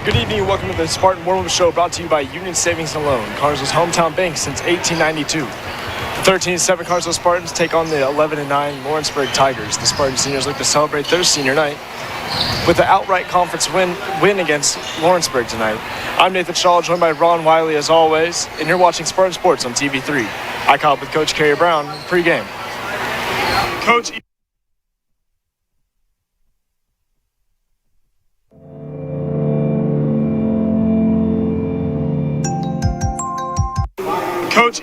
Good evening and welcome to the Spartan Warm-Up Show brought to you by Union Savings and Loan, Cartersville's hometown bank since 1892. The 13-7 Cartersville Spartans take on the 11-9 Lawrenceburg Tigers. The Spartan seniors look to celebrate their senior night with an outright conference win against Lawrenceburg tonight. I'm Nathan Shaw, joined by Ron Wiley as always, and you're watching Spartan Sports on TV3. I caught up with Coach Kerry Brown pregame. Coach,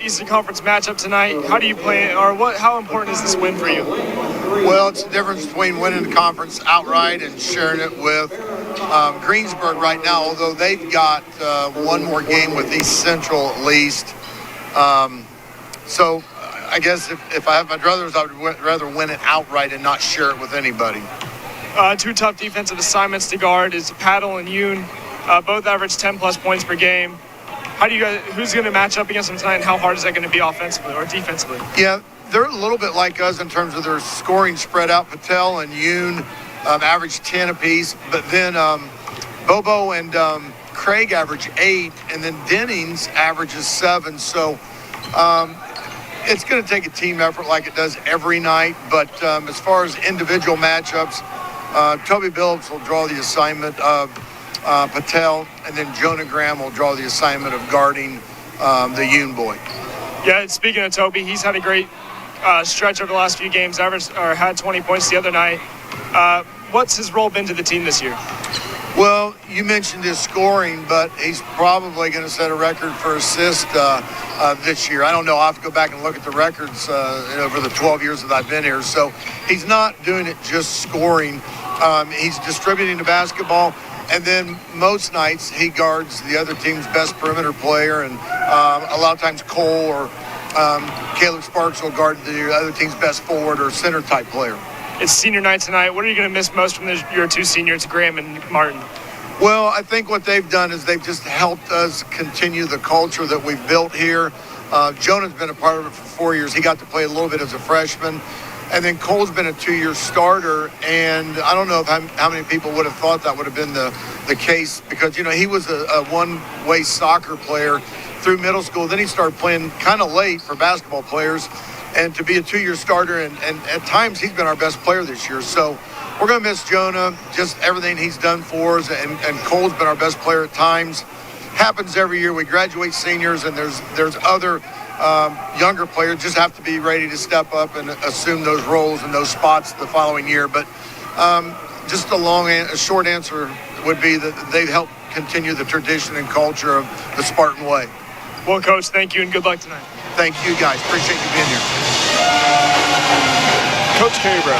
Eastern Conference matchup tonight. How do you play, or how important is this win for you? Well, it's the difference between winning the conference outright and sharing it with Greensburg right now, although they've got one more game with East Central at least. So I guess if I have my druthers, I would rather win it outright and not share it with anybody. Two tough defensive assignments to guard is Paddle and Yoon. Both average 10-plus points per game. Who's going to match up against them tonight, and how hard is that going to be offensively or defensively? Yeah, they're a little bit like us in terms of their scoring spread out. Patel and Yoon average 10 apiece, but then Bobo and Craig average 8, and then Dennings averages 7. So it's going to take a team effort like it does every night. But as far as individual matchups, Toby Billups will draw the assignment of Patel, and then Jonah Graham will draw the assignment of guarding the Yoon boy. Yeah, speaking of Toby, he's had a great stretch over the last few games, had 20 points the other night. What's his role been to the team this year? Well, you mentioned his scoring, but he's probably going to set a record for assists this year. I don't know. I'll have to go back and look at the records over the 12 years that I've been here. So he's not doing it just scoring. He's distributing the basketball. And then most nights he guards the other team's best perimeter player, and a lot of times Cole or Caleb Sparks will guard the other team's best forward or center type player. It's senior night tonight. What are you going to miss most from your two seniors, Graham and Martin? Well, I think what they've done is they've just helped us continue the culture that we've built here. Jonah's been a part of it for 4 years. He got to play a little bit as a freshman. And then Cole's been a 2-year starter, and I don't know how many people would have thought that would have been the case because, he was a one-way soccer player through middle school. Then he started playing kind of late for basketball players, and to be a 2-year starter, and at times he's been our best player this year. So we're going to miss Jonah, just everything he's done for us, and Cole's been our best player at times. Happens every year. We graduate seniors, and there's other younger players just have to be ready to step up and assume those roles and those spots the following year. But just a short answer would be that they've helped continue the tradition and culture of the Spartan way. Well, Coach, thank you and good luck tonight. Thank you, guys. Appreciate you being here. Coach Kerry Brown.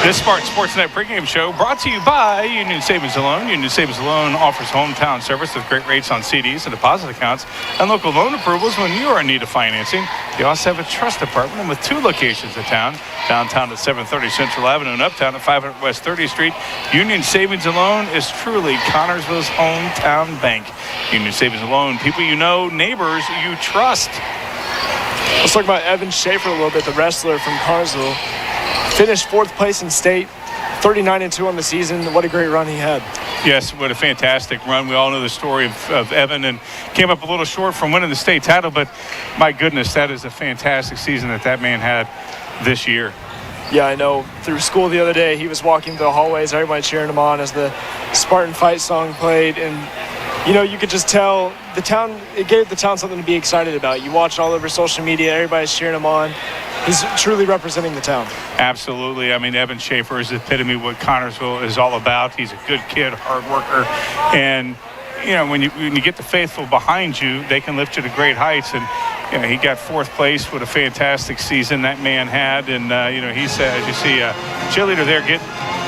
This Spartan Sports Night pregame show brought to you by Union Savings and Loan. Union Savings and Loan offers hometown service with great rates on CDs and deposit accounts and local loan approvals when you are in need of financing. They also have a trust department with 2 locations in town, downtown at 730 Central Avenue and uptown at 500 West 30th Street. Union Savings and Loan is truly Connersville's hometown bank. Union Savings and Loan, people you know, neighbors you trust. Let's talk about Evan Schaefer a little bit, the wrestler from Cartersville. Finished 4th place in state, 39-2 on the season. What a great run he had. Yes, what a fantastic run. We all know the story of Evan, and came up a little short from winning the state title, but my goodness, that is a fantastic season that man had this year. Yeah, I know. Through school the other day, he was walking through the hallways, everybody cheering him on as the Spartan Fight song played, and you could just tell it gave the town something to be excited about. You watch all over social media, everybody's cheering him on. He's truly representing the town. Absolutely. I mean, Evan Schaefer is the epitome of what Connersville is all about. He's a good kid, hard worker, and when you get the faithful behind you, they can lift you to great heights. And he got 4th place with a fantastic season that man had. And he's as you see a cheerleader there, get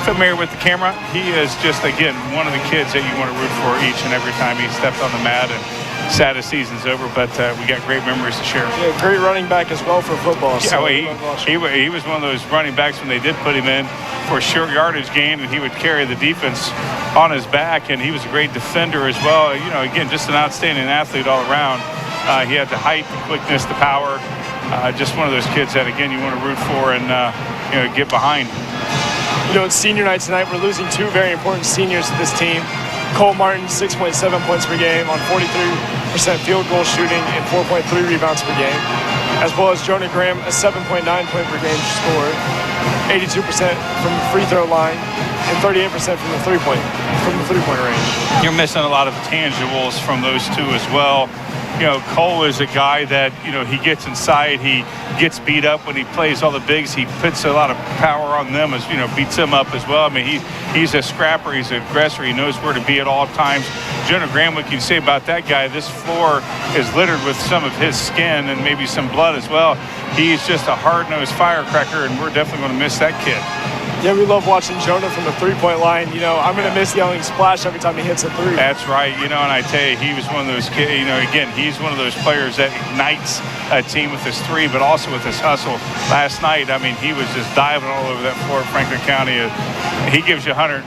familiar with the camera. He is just again one of the kids that you want to root for each and every time he stepped on the mat. And sad his season's over, but we got great memories to share. Yeah, great running back as well for football. Yeah, so he was one of those running backs when they did put him in for a short yardage gain, and he would carry the defense on his back, and he was a great defender as well. Again, just an outstanding athlete all around. He had the height, the quickness, the power. Just one of those kids that, again, you want to root for and get behind. It's senior night tonight. We're losing 2 very important seniors to this team. Cole Martin, 6.7 points per game on 43% field goal shooting and 4.3 rebounds per game, as well as Jonah Graham, a 7.9 point per game scorer, 82% from the free throw line, and 38% from the three-point range. You're missing a lot of tangibles from those two as well. Cole is a guy that, he gets inside, he gets beat up when he plays all the bigs. He puts a lot of power on them, as beats them up as well. I mean, he's a scrapper, he's an aggressor, he knows where to be at all times. Jonah Graham, what can you say about that guy? This floor is littered with some of his skin and maybe some blood as well. He's just a hard-nosed firecracker, and we're definitely going to miss that kid. Yeah, we love watching Jonah from the three-point line. I'm going to miss yelling splash every time he hits a three. That's right. And I tell you, he was one of those kids, again, he's one of those players that ignites a team with his three, but also with his hustle. Last night, I mean, he was just diving all over that floor at Franklin County. He gives you 100,010%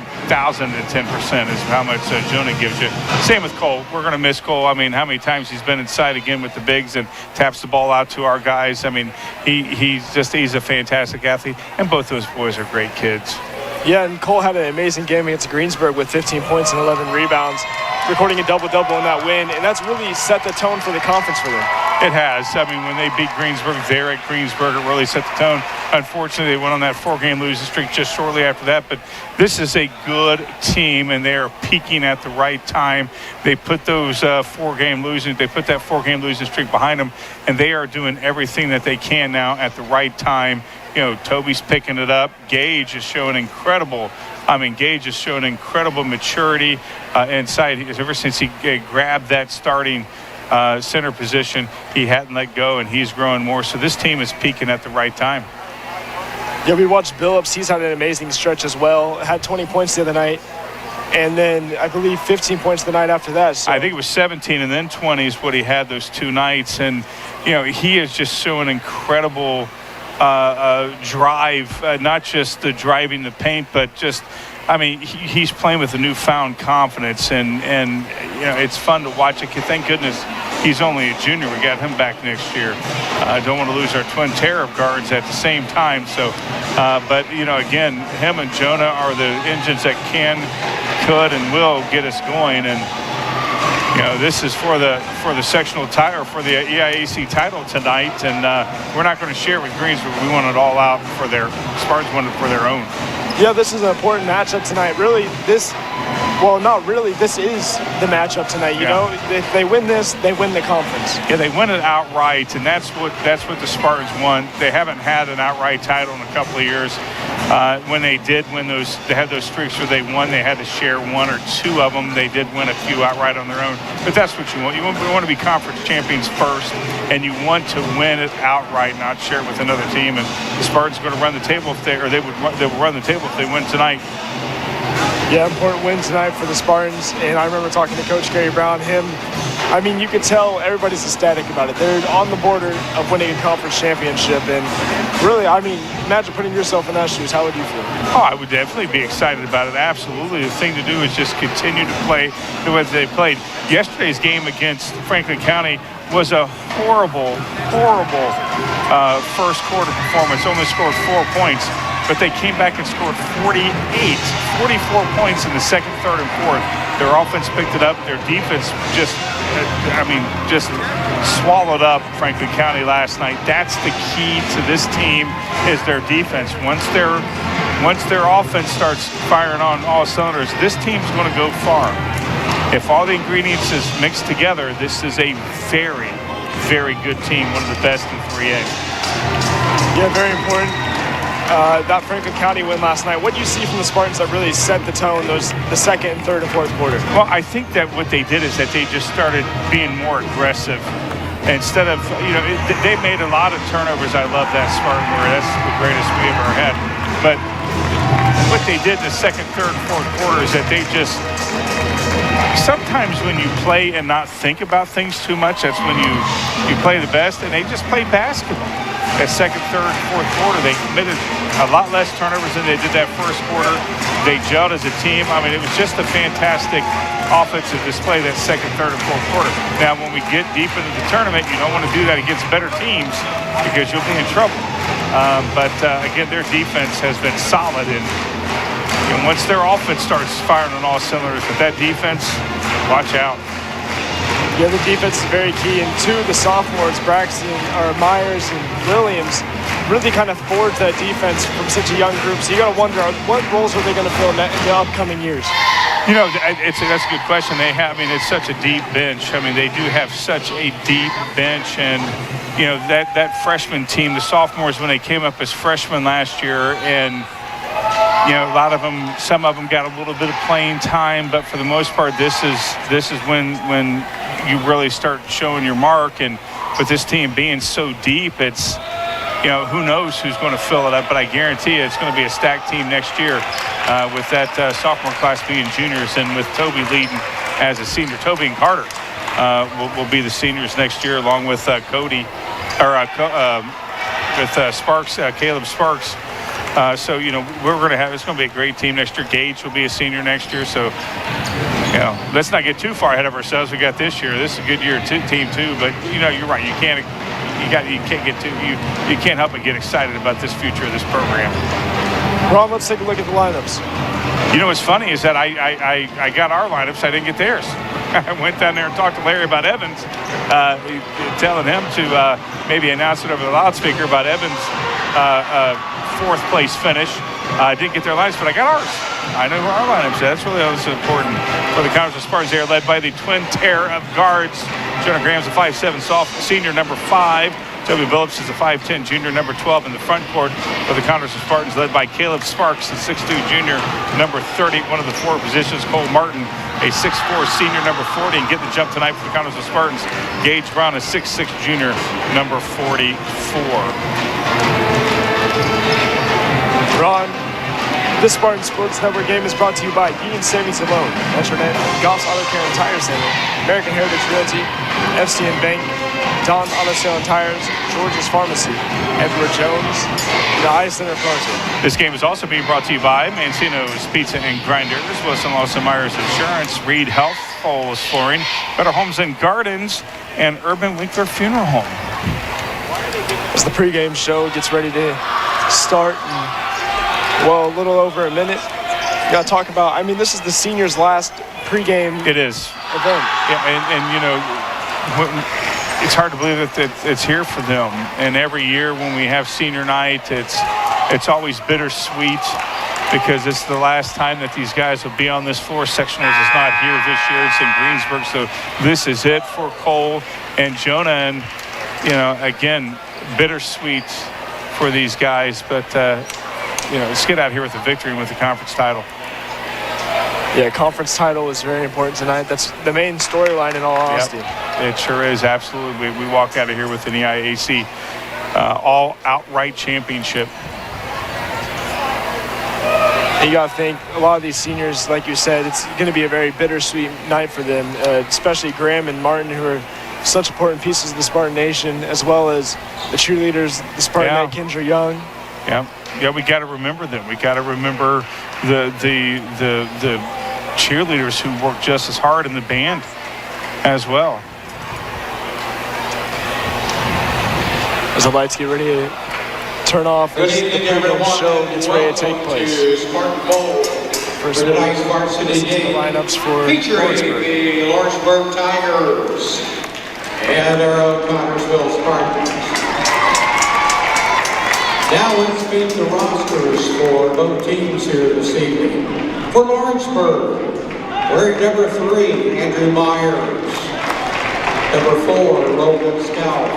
is how much Jonah gives you. Same with Cole. We're going to miss Cole. I mean, how many times he's been inside again with the bigs and taps the ball out to our guys. I mean, he's a fantastic athlete, and both those boys are great kids. Yeah, and Cole had an amazing game against Greensburg with 15 points and 11 rebounds, recording a double-double in that win, and that's really set the tone for the conference for them. It has. I mean, when they beat Greensburg there at Greensburg, it really set the tone. Unfortunately, they went on that 4-game losing streak just shortly after that, but this is a good team, and they are peaking at the right time. They put those 4-game losing streak behind them, and they are doing everything that they can now at the right time. Toby's picking it up. Gage is showing incredible maturity inside. Ever since he grabbed that starting center position, he hadn't let go, and he's growing more. So this team is peaking at the right time. Yeah, we watched Billups. He's had an amazing stretch as well. Had 20 points the other night, and then I believe 15 points the night after that. So. I think it was 17 and then 20 is what he had those two nights. And, he is just showing incredible drive, not just the driving the paint, but just, he's playing with a newfound confidence, and it's fun to watch it. Thank goodness he's only a junior. We got him back next year. I don't want to lose our twin tariff guards at the same time. So, but again, him and Jonah are the engines that could, and will get us going. And this is for the sectional title, for the EIAC title tonight, and we're not going to share it with Greensburg. We want it all out for Spartans want it for their own. Yeah, this is an important matchup tonight. Really, not really. This is the matchup tonight. If they win this, they win the conference. Yeah, they win it outright, and that's what the Spartans want. They haven't had an outright title in a couple of years. When they did win they had those streaks where they won. They had to share one or two of them. They did win a few outright on their own, but that's what you want. You want to be conference champions first, and you want to win it outright, not share it with another team. And the Spartans are going to run the table they will run the table if they win tonight. Yeah, important win tonight for the Spartans. And I remember talking to Coach Gary Brown. You could tell everybody's ecstatic about it. They're on the border of winning a conference championship. And really, imagine putting yourself in that shoes. How would you feel? Oh, I would definitely be excited about it. Absolutely. The thing to do is just continue to play the way they played. Yesterday's game against Franklin County was a horrible first quarter performance. Only scored 4 points. But they came back and scored 44 points in the second, third, and fourth. Their offense picked it up. Their defense just swallowed up Franklin County last night. That's the key to this team, is their defense. Once their offense starts firing on all cylinders, this team's going to go far. If all the ingredients is mixed together, this is a very, very good team, one of the best in 3A. Yeah, very important. That Franklin County win last night. What do you see from the Spartans that really set the tone the second, third, and fourth quarter? Well, I think that what they did is that they just started being more aggressive. Instead of, they made a lot of turnovers. I love that Spartan word. That's the greatest we ever had. But what they did in the second, third, and fourth quarter is that they just, sometimes when you play and not think about things too much, that's when you play the best, and they just played basketball. That second, third, fourth quarter, they committed a lot less turnovers than they did that first quarter. They gelled as a team. It was just a fantastic offensive display that second, third, and fourth quarter. Now, when we get deep into the tournament, you don't want to do that against better teams because you'll be in trouble. But again, their defense has been solid, and And once their offense starts firing on all cylinders, with that defense, watch out. Yeah, the defense is very key. And two, the sophomores, Braxton, or Myers and Williams, really kind of forged that defense from such a young group. So you got to wonder, what roles are they going to fill in the upcoming years? That's a good question. It's such a deep bench. They do have such a deep bench. And, that freshman team, the sophomores, when they came up as freshmen last year, and, a lot of them, some of them got a little bit of playing time, but for the most part, this is when you really start showing your mark. And with this team being so deep, it's, who knows who's going to fill it up, but I guarantee you it's going to be a stacked team next year with that sophomore class being juniors, and with Toby leading as a senior. Toby and Carter will be the seniors next year, along with Cody, or with Sparks, Caleb Sparks. So, we're going to have, it's going to be a great team next year. Gage will be a senior next year. So, let's not get too far ahead of ourselves. We got this year. This is a good year team too, but you're right. You can't help but get excited about this future of this program. Ron, let's take a look at the lineups. What's funny is that I got our lineups. I didn't get theirs. I went down there and talked to Larry about Evans, telling him to maybe announce it over the loudspeaker about Evans' fourth place finish. I didn't get their lineups, but I got ours. I know where our lineups are. That's really what's important for the CHS Spartans. They are led by the twin pair of guards. Jonah Graham's a 5'7" senior, number 5. Toby Billups is a 5'10" junior, number 12 in the front court for the CHS Spartans, led by Caleb Sparks, the 6'2" junior, number 30, one of the 4 positions. Cole Martin, a 6'4" senior, number 40, and get the jump tonight for the CHS Spartans. Gage Brown, a 6'6" junior, number 44. Ron, this Spartan Sports Network game is brought to you by Union Savings and Loan, Metronet, Goff's Auto Care and Tire Center, American Heritage Realty, FCN Bank, Don Auto Sale and Tires, George's Pharmacy, Edward Jones, the Eye Center Plaza. This game is also being brought to you by Mancino's Pizza and Grinders, Wilson Lawson Myers Insurance, Reed Health, Foles Flooring, Better Homes and Gardens, and Urban Winkler Funeral Home. As the pregame show gets ready to start, a little over a minute. You got to talk about, this is the seniors' last pregame It is. event. Yeah, it's hard to believe that it's here for them. And every year when we have senior night, it's always bittersweet because it's the last time that these guys will be on this floor. Sectionals is not here this year. It's in Greensburg. So this is it for Cole and Jonah. And, again, bittersweet for these guys. But, let's get out here with a victory and with the conference title. Yeah, conference title is very important tonight. That's the main storyline in all honesty. Yep, it sure is, absolutely. We walk out of here with an EIAC all outright championship. You got to think, a lot of these seniors, like you said, it's going to be a very bittersweet night for them, especially Graham and Martin, who are such important pieces of the Spartan Nation, as well as the cheerleaders, the Spartan Knight, Kendra Young. Yeah, we got to remember them. We got to remember the cheerleaders who work just as hard in the band as well. As the lights get ready to turn off, as the pregame show gets ready to take place. First, we'll listen to the lineups for featuring the Lawrenceburg Tigers and our own Connersville Spartans. Now let's meet the rosters for both teams here this evening. For Lawrenceburg, wearing number 3, Andrew Myers. Number 4, Logan Scout.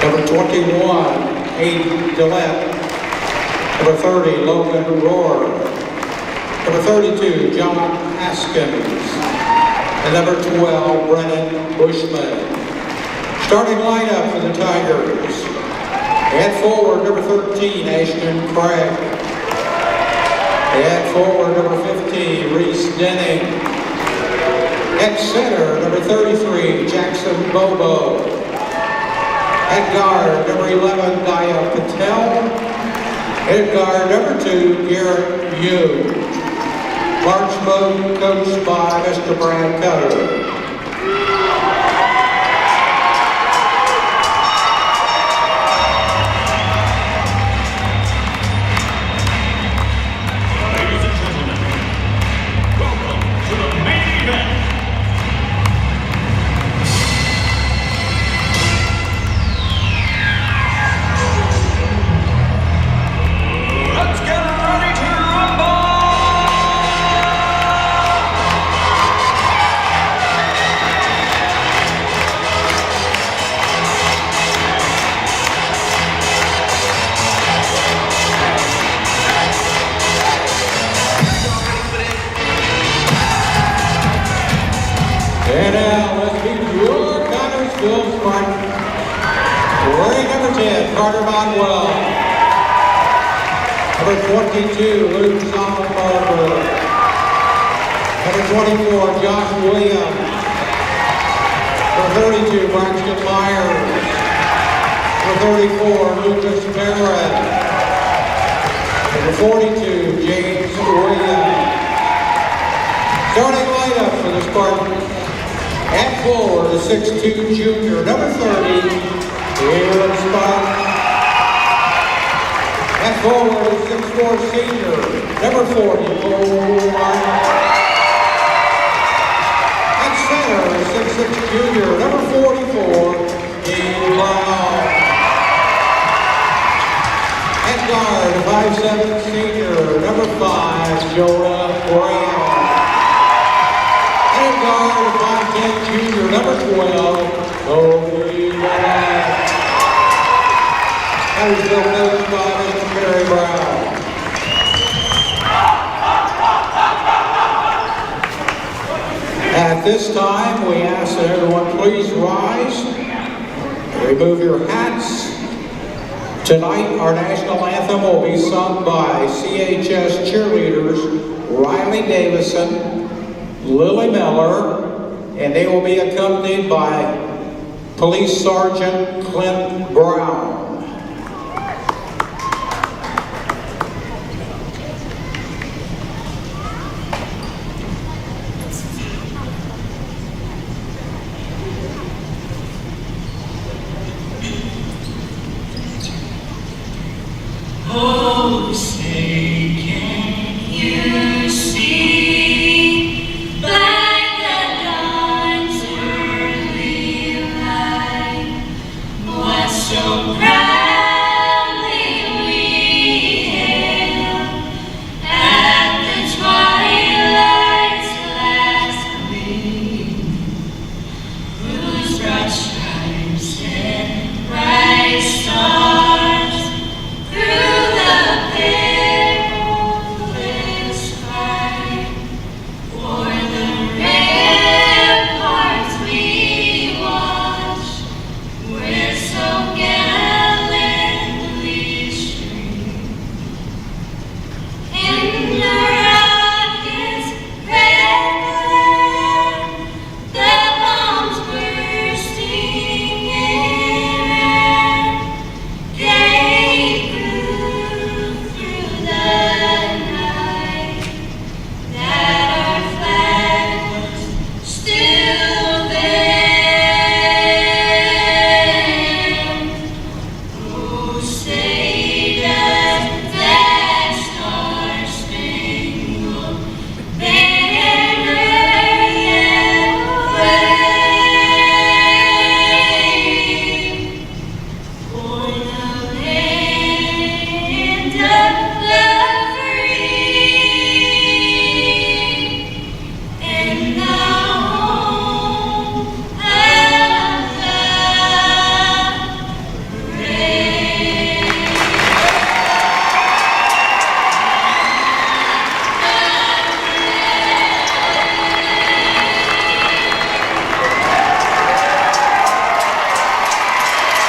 Number 21, Aiden Gillette. Number 30, Logan Rohr. Number 32, John Haskins. And number 12, Brennan Bushman. Starting lineup for the Tigers. At forward, number 13, Ashton Craig. At forward, number 15, Reese Denning. At center, number 33, Jackson Bobo. At guard, number 11, Daya Patel. At guard, number 2, Garrett Yu. March mode coached by Mr. Brad Cutter. your Connersville Spartan. Wearing number 10, Carter Bonwell. Number 22, Luke Sonnenberger. Number 24, Josh Williams. Number 32, Braxton Myers. Number 34, Lucas Barrett. Number 42, James Williams. Starting lineup for the Spartans. At forward, the 6'2" junior, number 30, Lawrence Spartan. At forward, the 6'4" senior, number 40, Cole Martin. At center, the 6'6" junior, number 44, Dean Brown. At guard, the 5'7" senior, number 5, Jonah Brown. At guard, the 5'10" junior, number 12, Kobe Brown. Connersville coached by Mr. Barry Brown. At this time, we ask that everyone please rise, remove your hats. Tonight, our national anthem will be sung by CHS cheerleaders Riley Davison, Lily Miller, and they will be accompanied by Police Sergeant Clint Brown. Oh, say, can you see by the dawn's early light what so proudly we hailed at the twilight's last gleam, whose broad stripes and bright stars through the perilous fight, o'er the ramparts we watched, where so gallantly streamed, in the rocket's red glare, the bombs bursting in air, gave proof through the night that our flag was still there. Oh, say does that star-spangled banner yet wave for the land of the free and the home of the brave.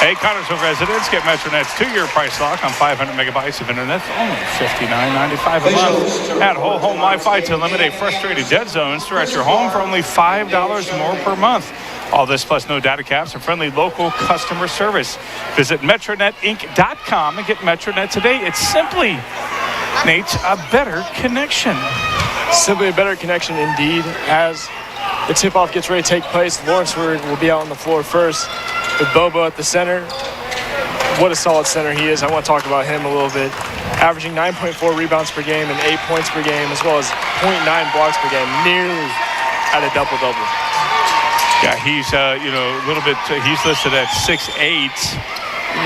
Hey, Connersville residents, get Metronet's 2-year price lock on 500 megabytes of internet for only $59.95 a month. Add whole home Wi-Fi to eliminate frustrated dead zones throughout your home for only $5 more per month. All this plus no data caps and friendly local customer service. Visit MetronetInc.com and get Metronet today. It's simply, Nate, a better connection. Simply a better connection indeed. As the tip-off gets ready to take place, Lawrenceburg will be out on the floor first with Bobo at the center. What a solid center he is. I want to talk about him a little bit. Averaging 9.4 rebounds per game and 8 points per game, as well as 0.9 blocks per game, nearly at a double-double. Yeah, he's, a little bit, he's listed at 6'8",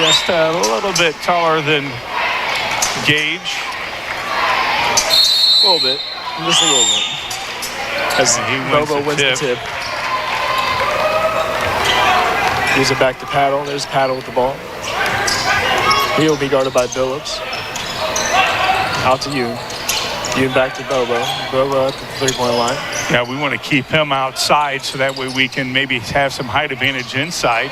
just a little bit taller than Gage. A little bit, just a little bit. As Bobo wins the tip. Gives it back to Paddle. There's Paddle with the ball. He'll be guarded by Billups. Out to you. You back to Bobo. Bobo at the three-point line. Yeah, we want to keep him outside so that way we can maybe have some height advantage inside.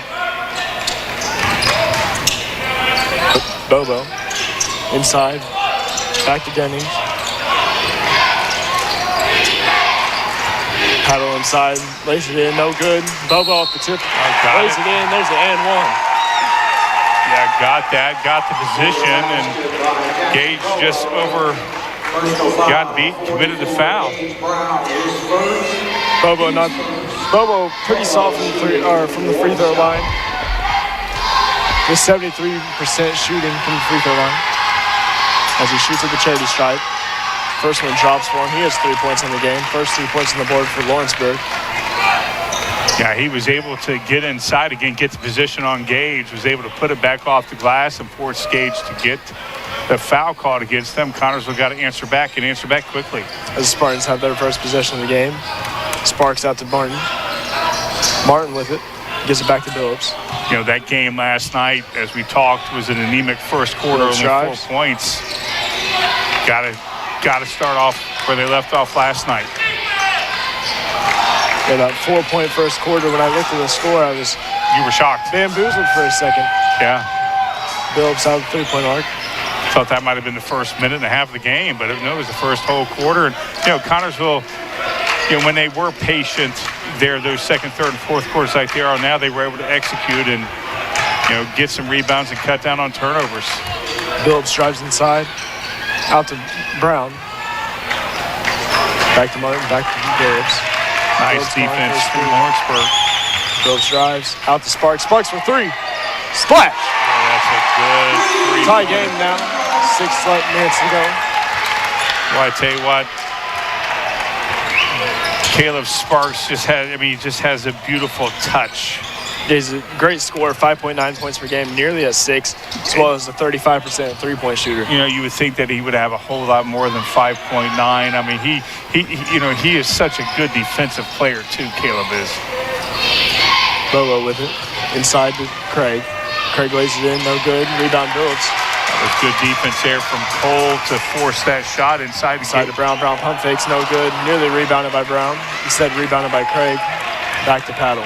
Bobo inside, back to Dennings. Paddle inside, lays it in, no good. Bobo off the tip, lays it in, there's the and one. Yeah, got that, got the position, and Gage just got beat, committed the foul. Bobo pretty soft from the free throw line. With 73% shooting from the free throw line. As he shoots at the charity stripe. First one drops for him. He has 3 points in the game. First 3 points on the board for Lawrenceburg. Yeah, he was able to get inside again, get the position on Gage, was able to put it back off the glass and force Gage to get the foul called against them. Connorsville got to answer back and answer back quickly. As the Spartans have their first possession of the game. Sparks out to Martin. Martin with it. Gives it back to Billups. You know, that game last night, as we talked, was an anemic first quarter, only 4 points. Got to start off where they left off last night. Yeah, that 4-point first quarter, when I looked at the score, You were shocked. Bamboozled for a second. Yeah. Billups out of the 3-point arc. Thought that might have been the first minute and a half of the game, but it was the first whole quarter. And, Connorsville, when they were patient there, those second, third, and fourth quarters like they are now, they were able to execute and, get some rebounds and cut down on turnovers. Billups drives inside. Out to Brown. Back to Martin, back to Billups. Nice defense from Lawrenceburg. Billups drives. Out to Sparks. Sparks for 3. Splash! Oh, that's a good three. Tie game now. 6 minutes to go. Well, I tell you what, Caleb Sparks just has a beautiful touch. He's a great scorer, 5.9 points per game, nearly at 6, as well as a 35% three-point shooter. You would think that he would have a whole lot more than 5.9. I mean, he is such a good defensive player too, Caleb is. Bobo with it, inside to Craig. Craig lays it in, no good. Rebound Billups. That was good defense there from Cole to force that shot inside to Brown. Brown pump fakes, no good. Nearly rebounded by Brown. Instead rebounded by Craig. Back to Paddle.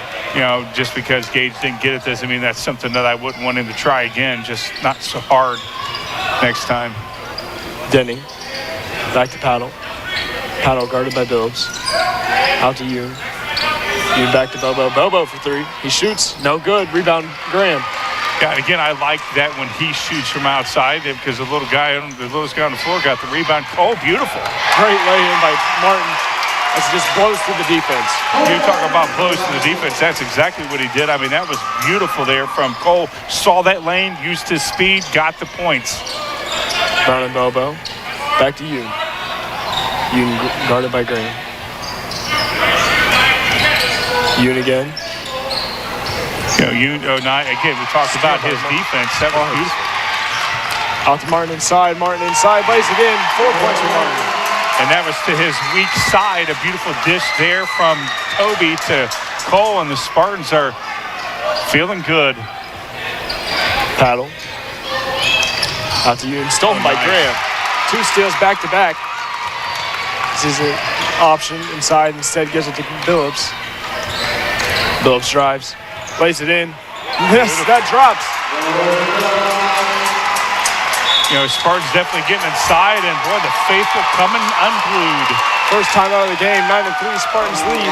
Just because Gage didn't get it doesn't mean that's something that I wouldn't want him to try again, just not so hard next time. Denny. Back to Paddle. Paddle guarded by Billups. Out to Yoon. Yoon back to Bobo. Bobo for 3. He shoots. No good. Rebound Graham. Yeah, again, I like that when he shoots from outside because the lowest guy on the floor got the rebound. Oh, beautiful. Great lay-in by Martin. As it just blows through the defense. You talk about blows through the defense. That's exactly what he did. I mean, that was beautiful there from Cole. Saw that lane, used his speed, got the points. Brown and Bobo. Back to Yoon. Yoon guarded by Graham. Yoon again. Again, we talked about his defense. That was beautiful. Out to Martin inside. Martin inside. Lays it in. 4 points for Martin. And that was to his weak side. A beautiful dish there from Toby to Cole, and the Spartans are feeling good. Paddle. Out to Yoon. Stolen by Graham. 2 steals back to back. This is an option inside. Instead gives it to Billups. Billups drives. Lays it in. Yes, that drops. Spartans definitely getting inside, and boy, the faithful coming unglued. First time out of the game, 9-3, Spartans lead.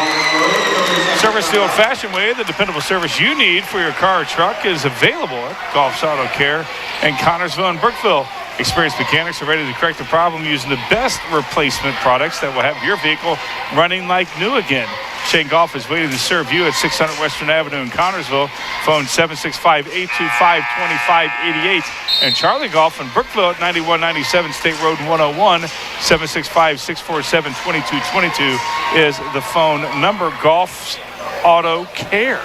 Service the old-fashioned way, the dependable service you need for your car or truck is available at Golf's Auto Care in Connorsville and Brookville. Experienced mechanics are ready to correct the problem using the best replacement products that will have your vehicle running like new again. Shane Golf is waiting to serve you at 600 Western Avenue in Connorsville. Phone 765-825-2588. And Charlie Golf in Brookville at 9197 State Road 101. 765-647-2222 is the phone number. Golf's Auto Care.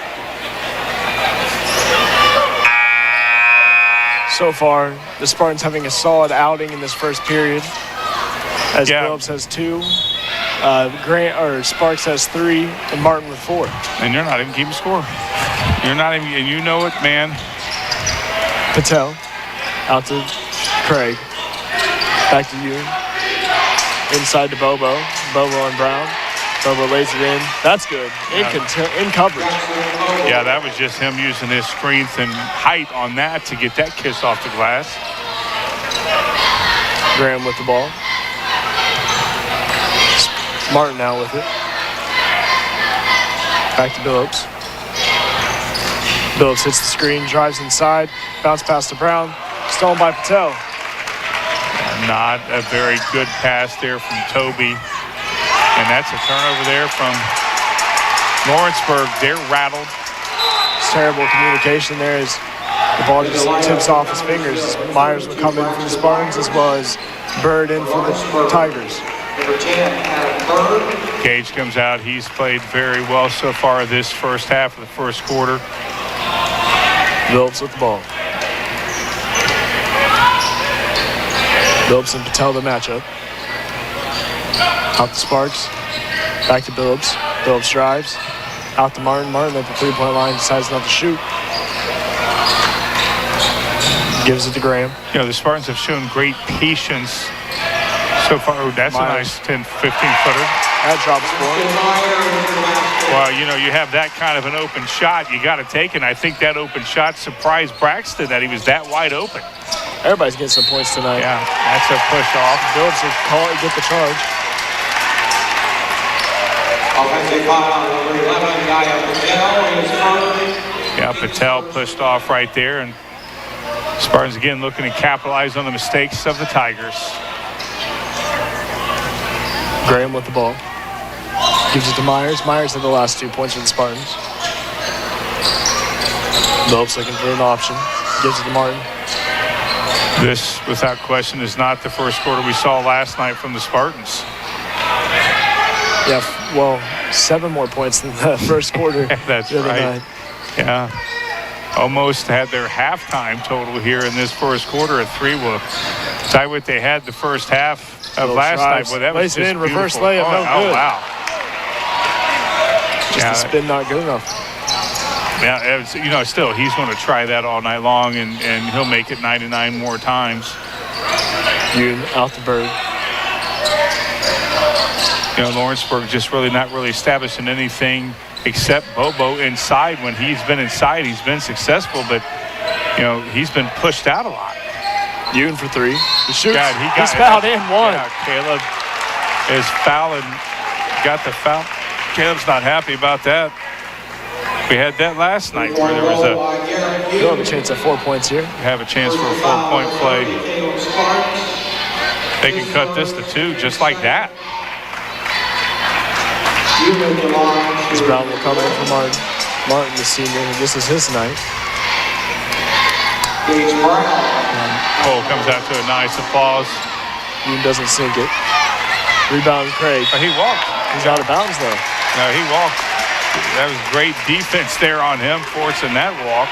So far, the Spartans having a solid outing in this first period. As Billups has 2. Sparks has 3, and Martin with 4. And you're not even keeping score. You're not even, and you know it, man. Patel out to Craig. Back to you. Inside to Bobo. Bobo and Brown. Bobo lays it in. That's good. In coverage. Yeah, that was just him using his strength and height on that to get that kiss off the glass. Graham with the ball. Martin now with it. Back to Billups. Billups hits the screen, drives inside, bounce pass to Brown. Stolen by Patel. Not a very good pass there from Toby. And that's a turnover there from Lawrenceburg. They're rattled. It's terrible communication there as the ball just tips off his fingers. Myers will come in for the Spartans as well as Bird in for the Tigers. Number 10, Adam Bird. Gage comes out. He's played very well so far this first half of the first quarter. Billups with the ball. Billups and Patel the matchup. Out to Sparks. Back to Billups. Billups drives. Out to Martin. Martin at the three-point line decides not to shoot. Gives it to Graham. You know, the Spartans have shown great patience so far. Oh, that's Myers. a nice 10, 15-footer. That drops for him. Well, you know, you have that kind of an open shot, you got to take it. And I think that open shot surprised Braxton that he was that wide open. Everybody's getting some points tonight. Yeah, that's a push off. Billups will get the charge. Offensive foul, number 11, Gaia Patel is fouled. Yeah, Patel pushed off right there, and Spartans again looking to capitalize on the mistakes of the Tigers. Graham with the ball. Gives it to Myers. Myers had the last 2 points for the Spartans. Billups looking for an option. Gives it to Martin. This, without question, is not the first quarter we saw last night from the Spartans. Yeah, well, 7 more points than the first quarter. That's the other right. night. Yeah. Almost had their halftime total here in this first quarter at 3. Well, tie what they had the first half of last night. Well, that was Lays it just in, reverse beautiful. layup, no Oh, good. wow. Just the spin not good enough. Yeah, it's, you know, still, he's going to try that all night long, and he'll make it 99 more times. Yoon out the Bird. You know, Lawrenceburg just not really establishing anything except Bobo inside. When he's been inside, he's been successful, but, you know, he's been pushed out a lot. Yoon for 3. He shoots. God, He's fouled in 1. Yeah, Caleb is fouling, got the foul. Caleb's not happy about that. We had that last night where there was He'll have a chance at 4 points here. have a chance for a 4-point play. They can cut this to 2 just like that. As Brown will come in for Martin. Martin, the senior, and this is his night. Cole comes out to a nice applause. Yoon doesn't sink it. Rebound Craig. He walked. He's out of bounds though. No, he walked. That was great defense there on him, forcing that walk.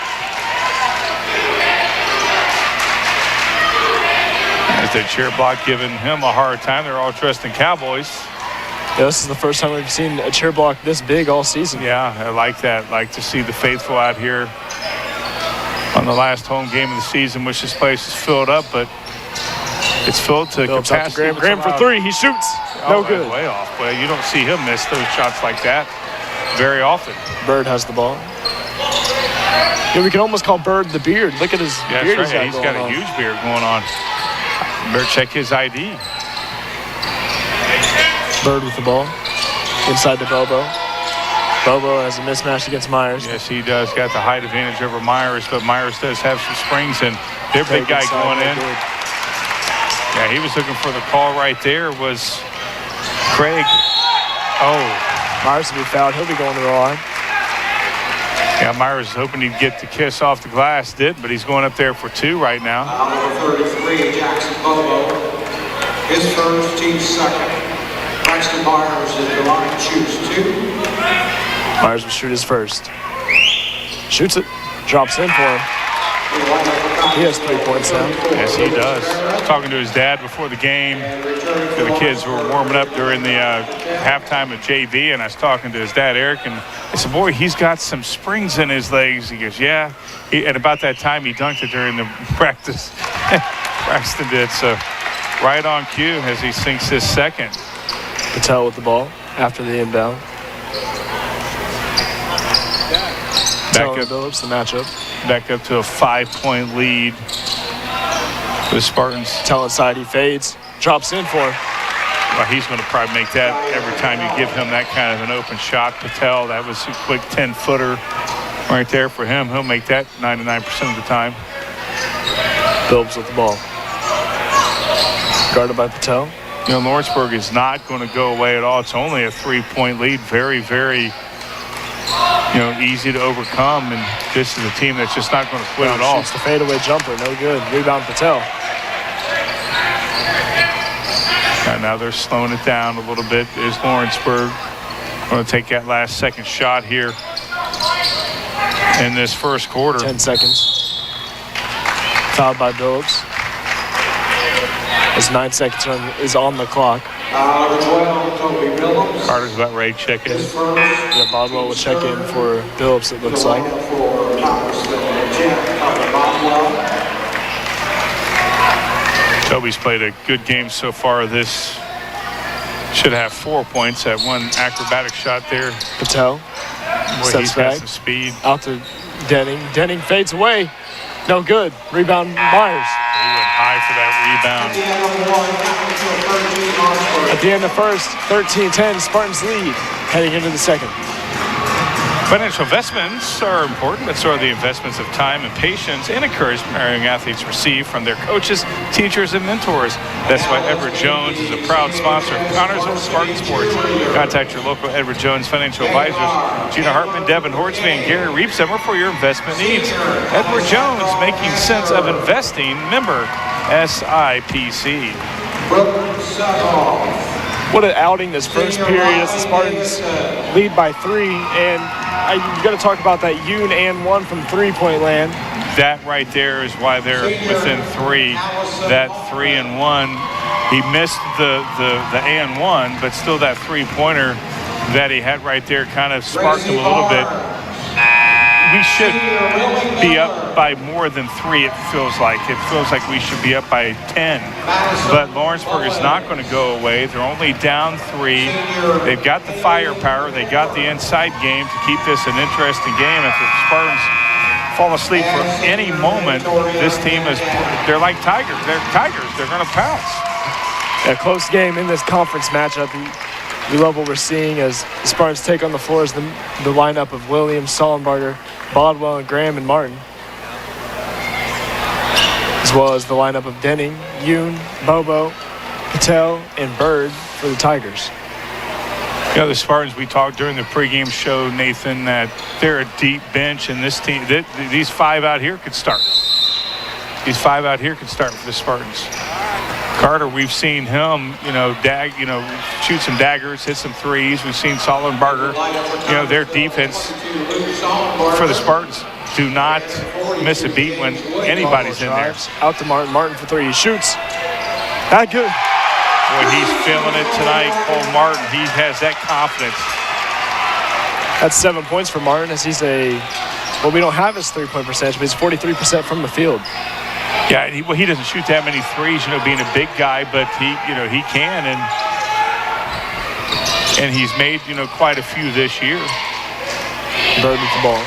As the cheer block giving him a hard time. They're all dressed in Cowboys. Yeah, this is the first time we've seen a cheer block this big all season. Yeah, I like that. Like to see the faithful out here on the last home game of the season, which this place is filled up, but it's filled to Billups out to capacity. Graham for 3. He shoots. No good. Way off. Well, you don't see him miss those shots like that very often. Bird has the ball. Yeah, we can almost call Bird the beard. Look at his Yeah, beard. that's right. He's got a huge beard going on. Better check his ID. Bird with the ball. Inside to Bobo. Bobo has a mismatch against Myers. Yes, he does. Got the height advantage over Myers, but Myers does have some springs, and their big guy inside, going no in. good. Yeah, he was looking for the call right there. Was Craig. Oh. Myers will be fouled. He'll be going to the line. Yeah, Myers is hoping he'd get the kiss off the glass. Did, but he's going up there for 2 right now. Number 33, Jackson Bobo. His first, team's second. Braxton Myers is the line, shoots 2. Myers will shoot his first. Shoots it. Drops in for him. He has 3 points now. Yes, he does. Talking to his dad before the game. The kids were warming up during the halftime of JV, and I was talking to his dad, Eric, and I said, boy, he's got some springs in his legs. He goes, yeah. At about that time, he dunked it during the practice. Braxton did, so right on cue as he sinks his second. Patel with the ball. after the inbound. Back Back up, Phillips, the matchup. back up to a 5-point lead for the Spartans. Tell inside, he fades. Drops in for him. Well, he's going to probably make that every time you give him that kind of an open shot. Patel, that was a quick 10-footer right there for him. He'll make that 99% of the time. Phillips with the ball. Guarded by Patel. You know, Lawrenceburg is not going to go away at all. It's only a 3-point lead. Very, very, easy to overcome. And this is a team that's just not going to quit at all. Shoots the fadeaway jumper. No good. Rebound Patel. And now they're slowing it down a little bit. Is Lawrenceburg going to take that last second shot here in this first quarter? 10 seconds. Fouled by Phillips. As 9 seconds is on the clock. Number 12, Toby Phillips. Carter's about ready to check in. Yeah, Bodwell will check in for Phillips, it looks like. For Boswell. Toby's played a good game so far. This should have 4 points. That one acrobatic shot there. Patel. Boy, he's got some speed. Out to Denning. Denning fades away. No good. Rebound Myers. He went high for that rebound. At the end of first, 13-10, Spartans lead. Heading into the second. Financial investments are important, but so are the investments of time and patience and encouragement our young athletes receive from their coaches, teachers, and mentors. That's why Edward Jones is a proud sponsor of Connersville Spartan Sports. Contact your local Edward Jones financial advisors, Gina Hartman, Devin Hortsby, and Gary Reepsummer for your investment needs. Edward Jones, making sense of investing. Member SIPC. What an outing this first period as the Spartans lead by 3. And you got to talk about that Yoon and 1 from three-point land. That right there is why they're within 3. That 3 and 1. He missed the and 1, but still that three-pointer that he had right there kind of sparked him a little bit. We should be up by more than 3, it feels like. It feels like we should be up by 10. But Lawrenceburg is not going to go away. They're only down 3. They've got the firepower. They got the inside game to keep this an interesting game. If the Spartans fall asleep for any moment, this team they're like tigers. They're tigers. They're going to pounce. A close game in this conference matchup. We love what we're seeing as the Spartans take on the floor as the lineup of Williams, Sollenbarger, Bodwell, and Graham and Martin. As well as the lineup of Denning, Yoon, Bobo, Patel, and Bird for the Tigers. You know, the Spartans, we talked during the pregame show, Nathan, that they're a deep bench, and this team, these 5 out here could start. These 5 out here could start for the Spartans. Carter, we've seen him, shoot some daggers, hit some threes. We've seen Sollenbarger, their defense for the Spartans do not miss a beat when anybody's in there. Out to Martin. Martin for 3. He shoots. Not good. Boy, he's feeling it tonight. Cole Martin, he has that confidence. That's 7 points for Martin as he's we don't have his 3-point percentage, but he's 43% from the field. Yeah, he doesn't shoot that many threes, being a big guy, but he can, and he's made, quite a few this year. Bird with the ball.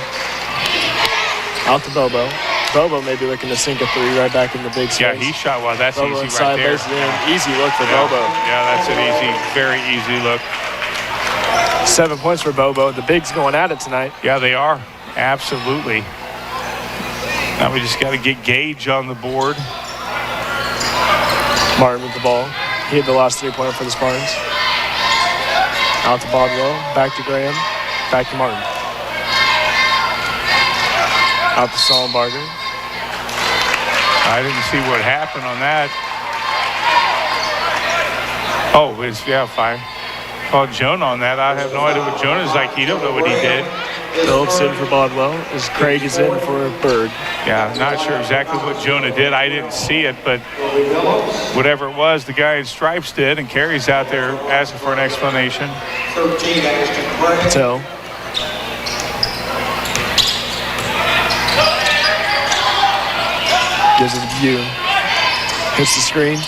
Out to Bobo. Bobo may be looking to sink a 3 right back in the big space. Yeah, he shot well. That's Bobo easy inside right there. base in. Easy look for Bobo. Yeah, that's an very easy look. 7 points for Bobo. The bigs going at it tonight. Yeah, they are. Absolutely. Now we just got to get Gage on the board. Martin with the ball. He hit the last 3-pointer for the Spartans. Out to Bodwell. Back to Graham. Back to Martin. Out to Sollenbarger. I didn't see what happened on that. Oh, fine. Called Jonah on that. I have no idea what Jonah's like. You don't know what he did. Phillips in for Bodwell as Craig is in for Bird. Yeah, not sure exactly what Jonah did. I didn't see it, but whatever it was, the guy in stripes did, and Carey's out there asking for an explanation. Patel. Gives it to Yoon. Hits the screen.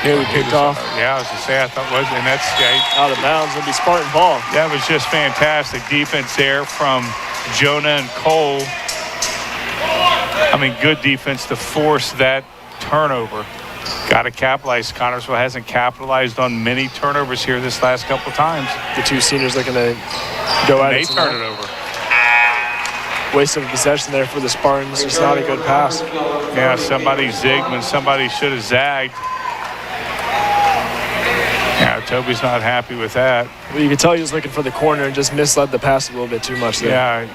Nearly picked off. Yeah, I was going to say, I thought was, and that's Out of bounds. It'll be Spartan ball. that was just fantastic defense there from Jonah and Cole. I mean, good defense to force that turnover. Got to capitalize. Connorsville hasn't capitalized on many turnovers here this last couple times. The two seniors looking to go at They it turn tonight. it over. Waste of possession there for the Spartans. Just not a good pass. Yeah, somebody zigged when somebody should have zagged. Yeah, Toby's not happy with that. Well, you could tell he was looking for the corner and just misled the pass a little bit too much there. Yeah,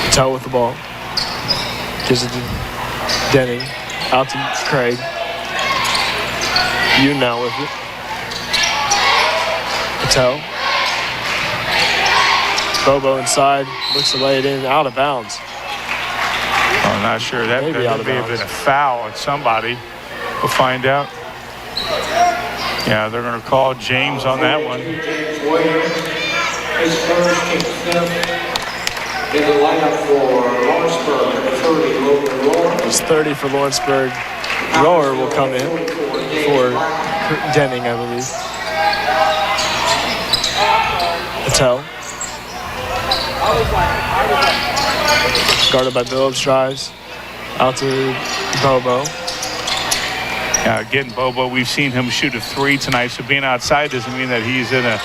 Patel with the ball. Gives it to Denning. Out to Craig. You now with it. Patel. Bobo inside. Looks to lay it in. Out of bounds. I'm not sure. That Maybe out may of have been bounds. a foul on somebody. We'll find out. Yeah, they're going to call James on that one. James Williams, his first and fifth in the lineup for Lawrenceburg, number 30, Logan Roar. It's 30 for Lawrenceburg. Rower will come in for Denning, I believe. Patel. Guarded by Billups, drives. Out to Bobo. Again, Bobo, we've seen him shoot a three tonight, so being outside doesn't mean that he's in a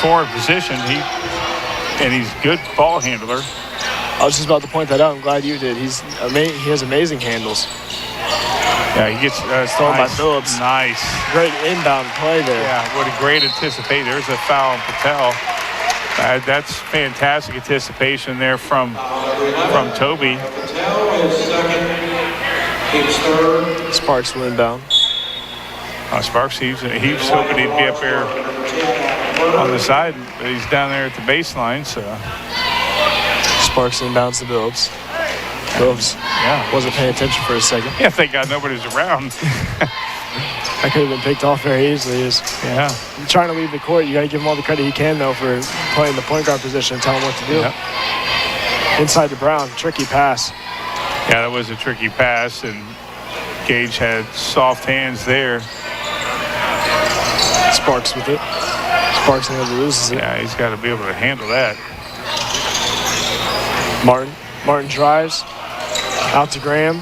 forward position. He's a good ball handler. I was just about to point that out. I'm glad you did. He has amazing handles. Yeah, he gets Thrown by nice, Phillips. Nice. Great inbound play there. Yeah, what a great anticipate. There's a foul on Patel. That's fantastic anticipation there from Toby. Patel is second, King's third. Sparks will inbound. Sparks, he was hoping he'd be up there on the side, but he's down there at the baseline, so. Sparks inbounds to Billups. Billups wasn't paying attention for a second. Yeah, thank God nobody's around. That could have been picked off very easily. Yeah. You're trying to leave the court. You got to give him all the credit he can, though, for playing the point guard position and tell him what to do. Yep. Inside to Brown. Tricky pass. Yeah, that was a tricky pass, and Gage had soft hands there. Sparks with it. Sparks never loses it. Yeah, he's got to be able to handle that. Martin drives. Out to Graham.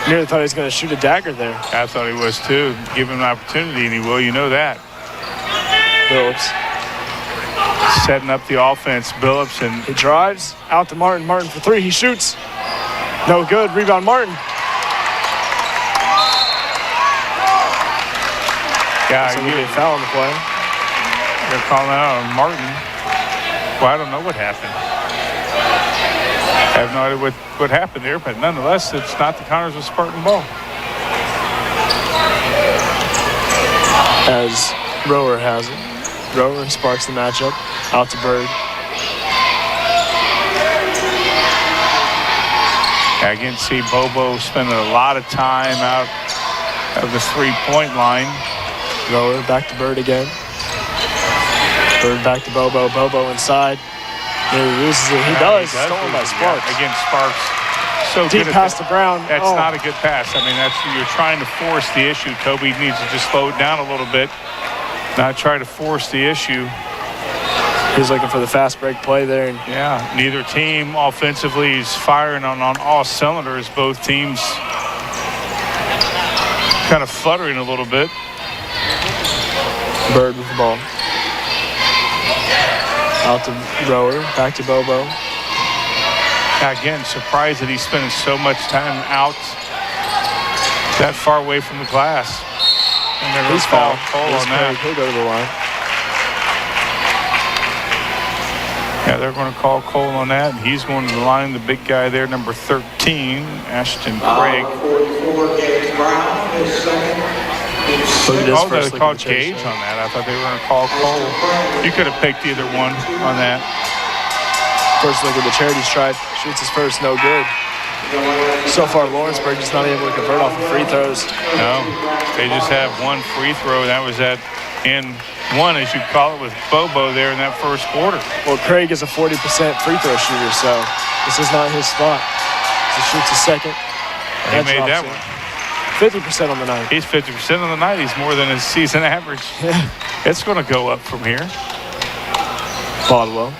Nearly thought he was going to shoot a dagger there. I thought he was too. Give him an opportunity, and he will. You know that. Billups. Setting up the offense. Billups and He drives. Out to Martin. Martin for three. He shoots. No good. Rebound Martin. yeah, So we get a foul on the play. they're calling out on Martin. Well, I don't know what happened. I have no idea what happened there, but nonetheless, it's not the Connorsville Spartan ball. As Rower has it. Rower and Sparks the matchup. Out to Bird. Again, see Bobo spending a lot of time out of the three-point line. Rower back to Bird again. Bird back to Bobo. Bobo inside. Nearly loses it. He does. Stolen by lose it. Sparks. Yeah, again, Sparks so Deep good at pass that. to Brown. That's Oh. not a good pass. I mean, you're trying to force the issue. Toby needs to just slow it down a little bit, not try to force the issue. He's looking for the fast break play there. And Yeah, neither team offensively is firing on all cylinders. Both teams kind of fluttering a little bit. Bird with the ball. Out to Rower. Back to Bobo. Again, surprised that he's spending so much time out that far away from the glass. And they're going He's to foul fouled. Cole on that. He'll go to the line. Yeah, they're going to call Cole on that, and he's going to the line. The big guy there, number 13, Ashton Craig. 44, Gage Brown is second. Look at this Oh, first they look called at the chase. Gage on that. I thought they were going to call Cole. You could have picked either one on that. First look at the charity stripe. Shoots his first, no good. So far, Lawrenceburg is not able to convert off of free throws. No, they just have one free throw. That was at in one, as you call it, with Bobo there in that first quarter. Well, Craig is a 40% free throw shooter, so this is not his spot. He shoots a second. He That made drops that in. one. 50% on the night. He's 50% on the night. He's more than his season average. Yeah. It's going to go up from here. Bodwell.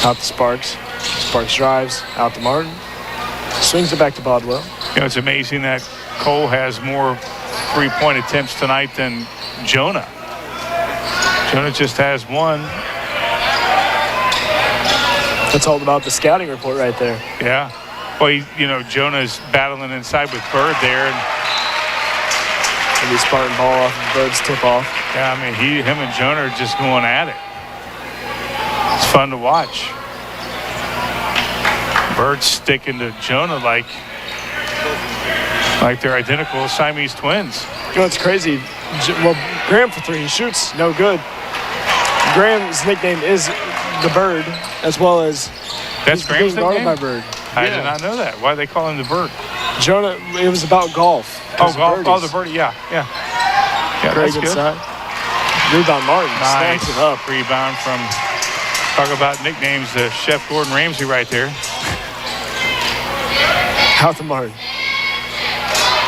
Out to Sparks. Sparks drives. Out to Martin. Swings it back to Bodwell. You know, it's amazing that Cole has more three-point attempts tonight than Jonah. Jonah just has one. That's all about the scouting report right there. Yeah. Well, Jonah's battling inside with Bird there. And Maybe Spartan ball off of Bird's tip-off. yeah, I mean, him and Jonah are just going at it. It's fun to watch. Bird's sticking to Jonah like they're identical Siamese twins. You know, it's crazy. Well, Graham for three. He shoots no good. Graham's nickname is the Bird, as well as That's he's Graham's being guarded nickname? by Bird. I did not know that. Why do they call him the Bird? Jonah, it was about golf. Oh, golf. Oh, the birdies. Birdie. Yeah. Yeah, Great that's good. inside. Rebound Martin. Nice Snaps it up. rebound from, talk about nicknames, Chef Gordon Ramsay right there. Out to Martin.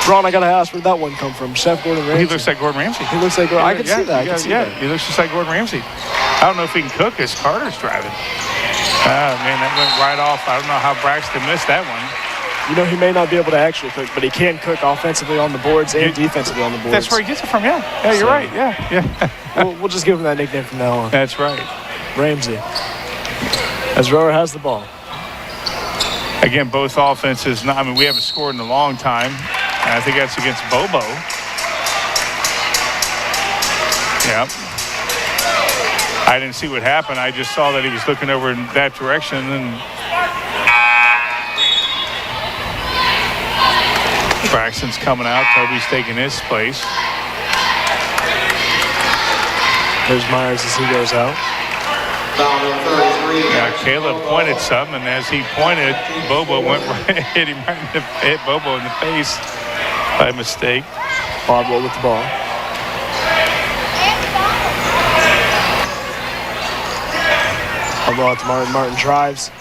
Ron, I got to ask, where'd that one come from? Chef Gordon Ramsay. He looks like Gordon Ramsay. He looks like Gordon. I can see that. I can see yeah, that. he looks just like Gordon Ramsay. I don't know if he can cook as Carter's driving. Man, that went right off. I don't know how Braxton missed that one. You know, he may not be able to actually cook, but he can cook offensively on the boards and defensively on the boards. That's where he gets it from, yeah. Yeah, you're right. Yeah. We'll just give him that nickname from now on. That's right. Ramsey. As Rower has the ball. Again, both offenses, we haven't scored in a long time. And I think that's against Bobo. Yep. I didn't see what happened. I just saw that he was looking over in that direction. And Braxton's coming out. Toby's taking his place. There's Myers as he goes out. Yeah, Caleb pointed some, and as he pointed, Bobo went right, hit Bobo in the face by mistake. Bodwell with the ball. Ball out to Martin. Martin drives.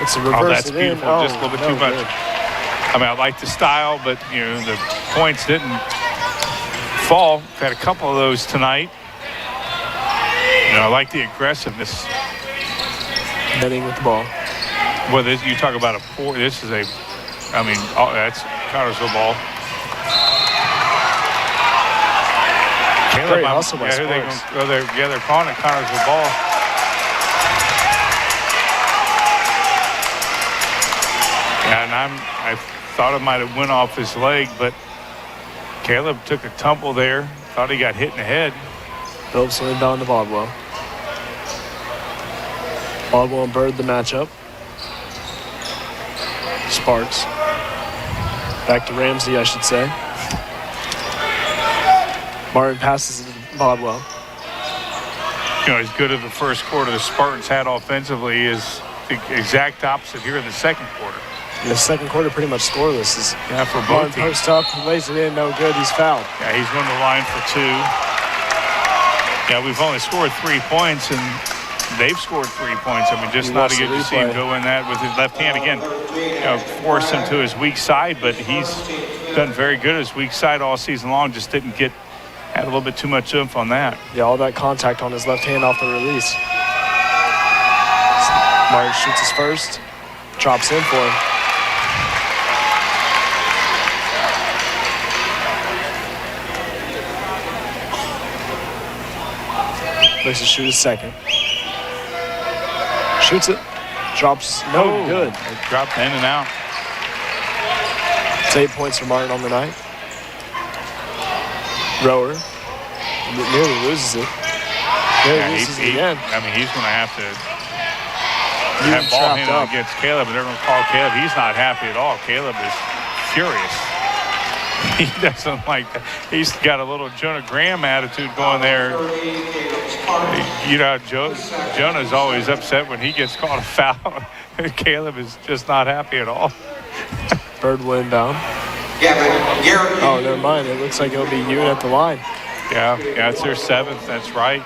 It's a reverse. Oh, that's beautiful. Just a little bit too much. Good. I mean, I like the style, but the points didn't fall. We've had a couple of those tonight. I like the aggressiveness. Netting with the ball. Well, you talk about this is that's Connersville ball. Great hustle by Sparks. They're calling it Connersville ball. Yeah, and I thought it might have went off his leg, but Caleb took a tumble there. Thought he got hit in the head. Phillips inbound to Bodwell. Bodwell and Bird the matchup. Sparks. Back to Ramsey, I should say. Martin passes it to Bodwell. As good as the first quarter the Spartans had offensively is the exact opposite here in the second quarter. In the second quarter, pretty much scoreless. For both Martin teams. post up, lays it in, no good. He's fouled. Yeah, he's going to the line for two. Yeah, we've only scored 3 points, and they've scored 3 points. I mean, just not good to see him go in that with his left hand again. Force him to his weak side, but he's done very good his weak side all season long. Just had a little bit too much oomph on that. Yeah, all that contact on his left hand off the release. Martin shoots his first, drops in for him. Looks to shoot his second. Shoots it, drops, no good. It dropped in and out. It's 8 points for Martin on the night. Rower nearly loses it. Loses it again. I mean, he's going to have to Even have ball trapped handling up. against Caleb, and they're going to call Caleb. He's not happy at all. Caleb is furious. He doesn't like that. He's got a little Jonah Graham attitude going there. Jonah's always upset when he gets called a foul. Caleb is just not happy at all. Bird will inbound. Oh, never mind. It looks like it'll be Ewan at the line. Yeah, it's their seventh. That's right.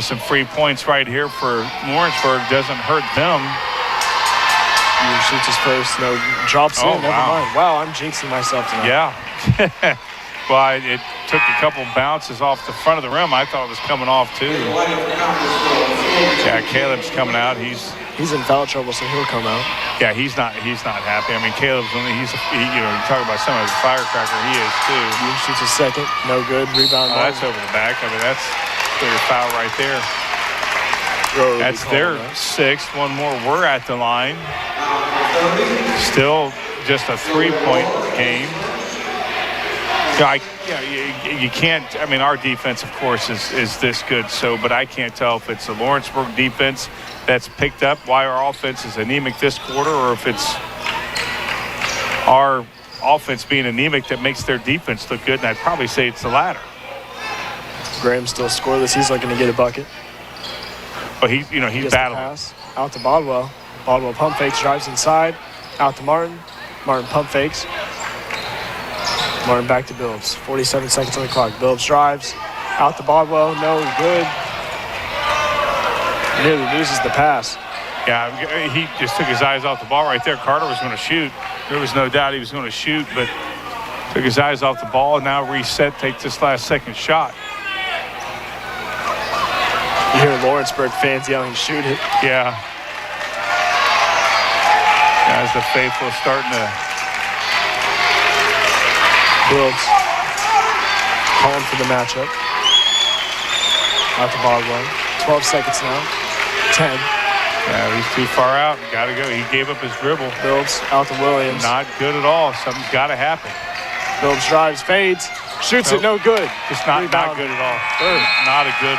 Some free points right here for Lawrenceburg doesn't hurt them. shoots his first. No, drops Oh, in. Never wow. mind. Wow, I'm jinxing myself tonight. Yeah. Well, it took a couple bounces off the front of the rim. I thought it was coming off too. Yeah, Caleb's coming out. He's in foul trouble, so he'll come out. Yeah, he's not happy. I mean, Caleb's you talk about some of the firecracker he is too. He shoots a second, no good. Rebound. Oh, that's over the back. I mean, that's clear foul right there. That's their sixth. One more. We're at the line. Still just a 3-point game. You can't. I mean, our defense, of course, is this good. So, but I can't tell if it's the Lawrenceburg defense that's picked up why our offense is anemic this quarter, or if it's our offense being anemic that makes their defense look good. And I'd probably say it's the latter. Graham's still scoreless. He's looking to get a bucket. But he's battling. Pass out to Bodwell. Bodwell pump fakes, drives inside. Out to Martin. Martin pump fakes. Martin back to Billups. 47 seconds on the clock. Billups drives. Out to Bodwell. No good. Nearly loses the pass. Yeah, he just took his eyes off the ball right there. Carter was going to shoot. There was no doubt he was going to shoot, but took his eyes off the ball and now reset, take this last second shot. You hear Lawrenceburg fans yelling, shoot it. Yeah. As the faithful starting to... Billups calling for the matchup. Out to Bodwell. 12 seconds now. 10. Yeah, he's too far out. Got to go. He gave up his dribble. Billups out to Williams. Not good at all. Something's got to happen. Billups drives, fades, shoots it, no good. Just not good at all. Not a good.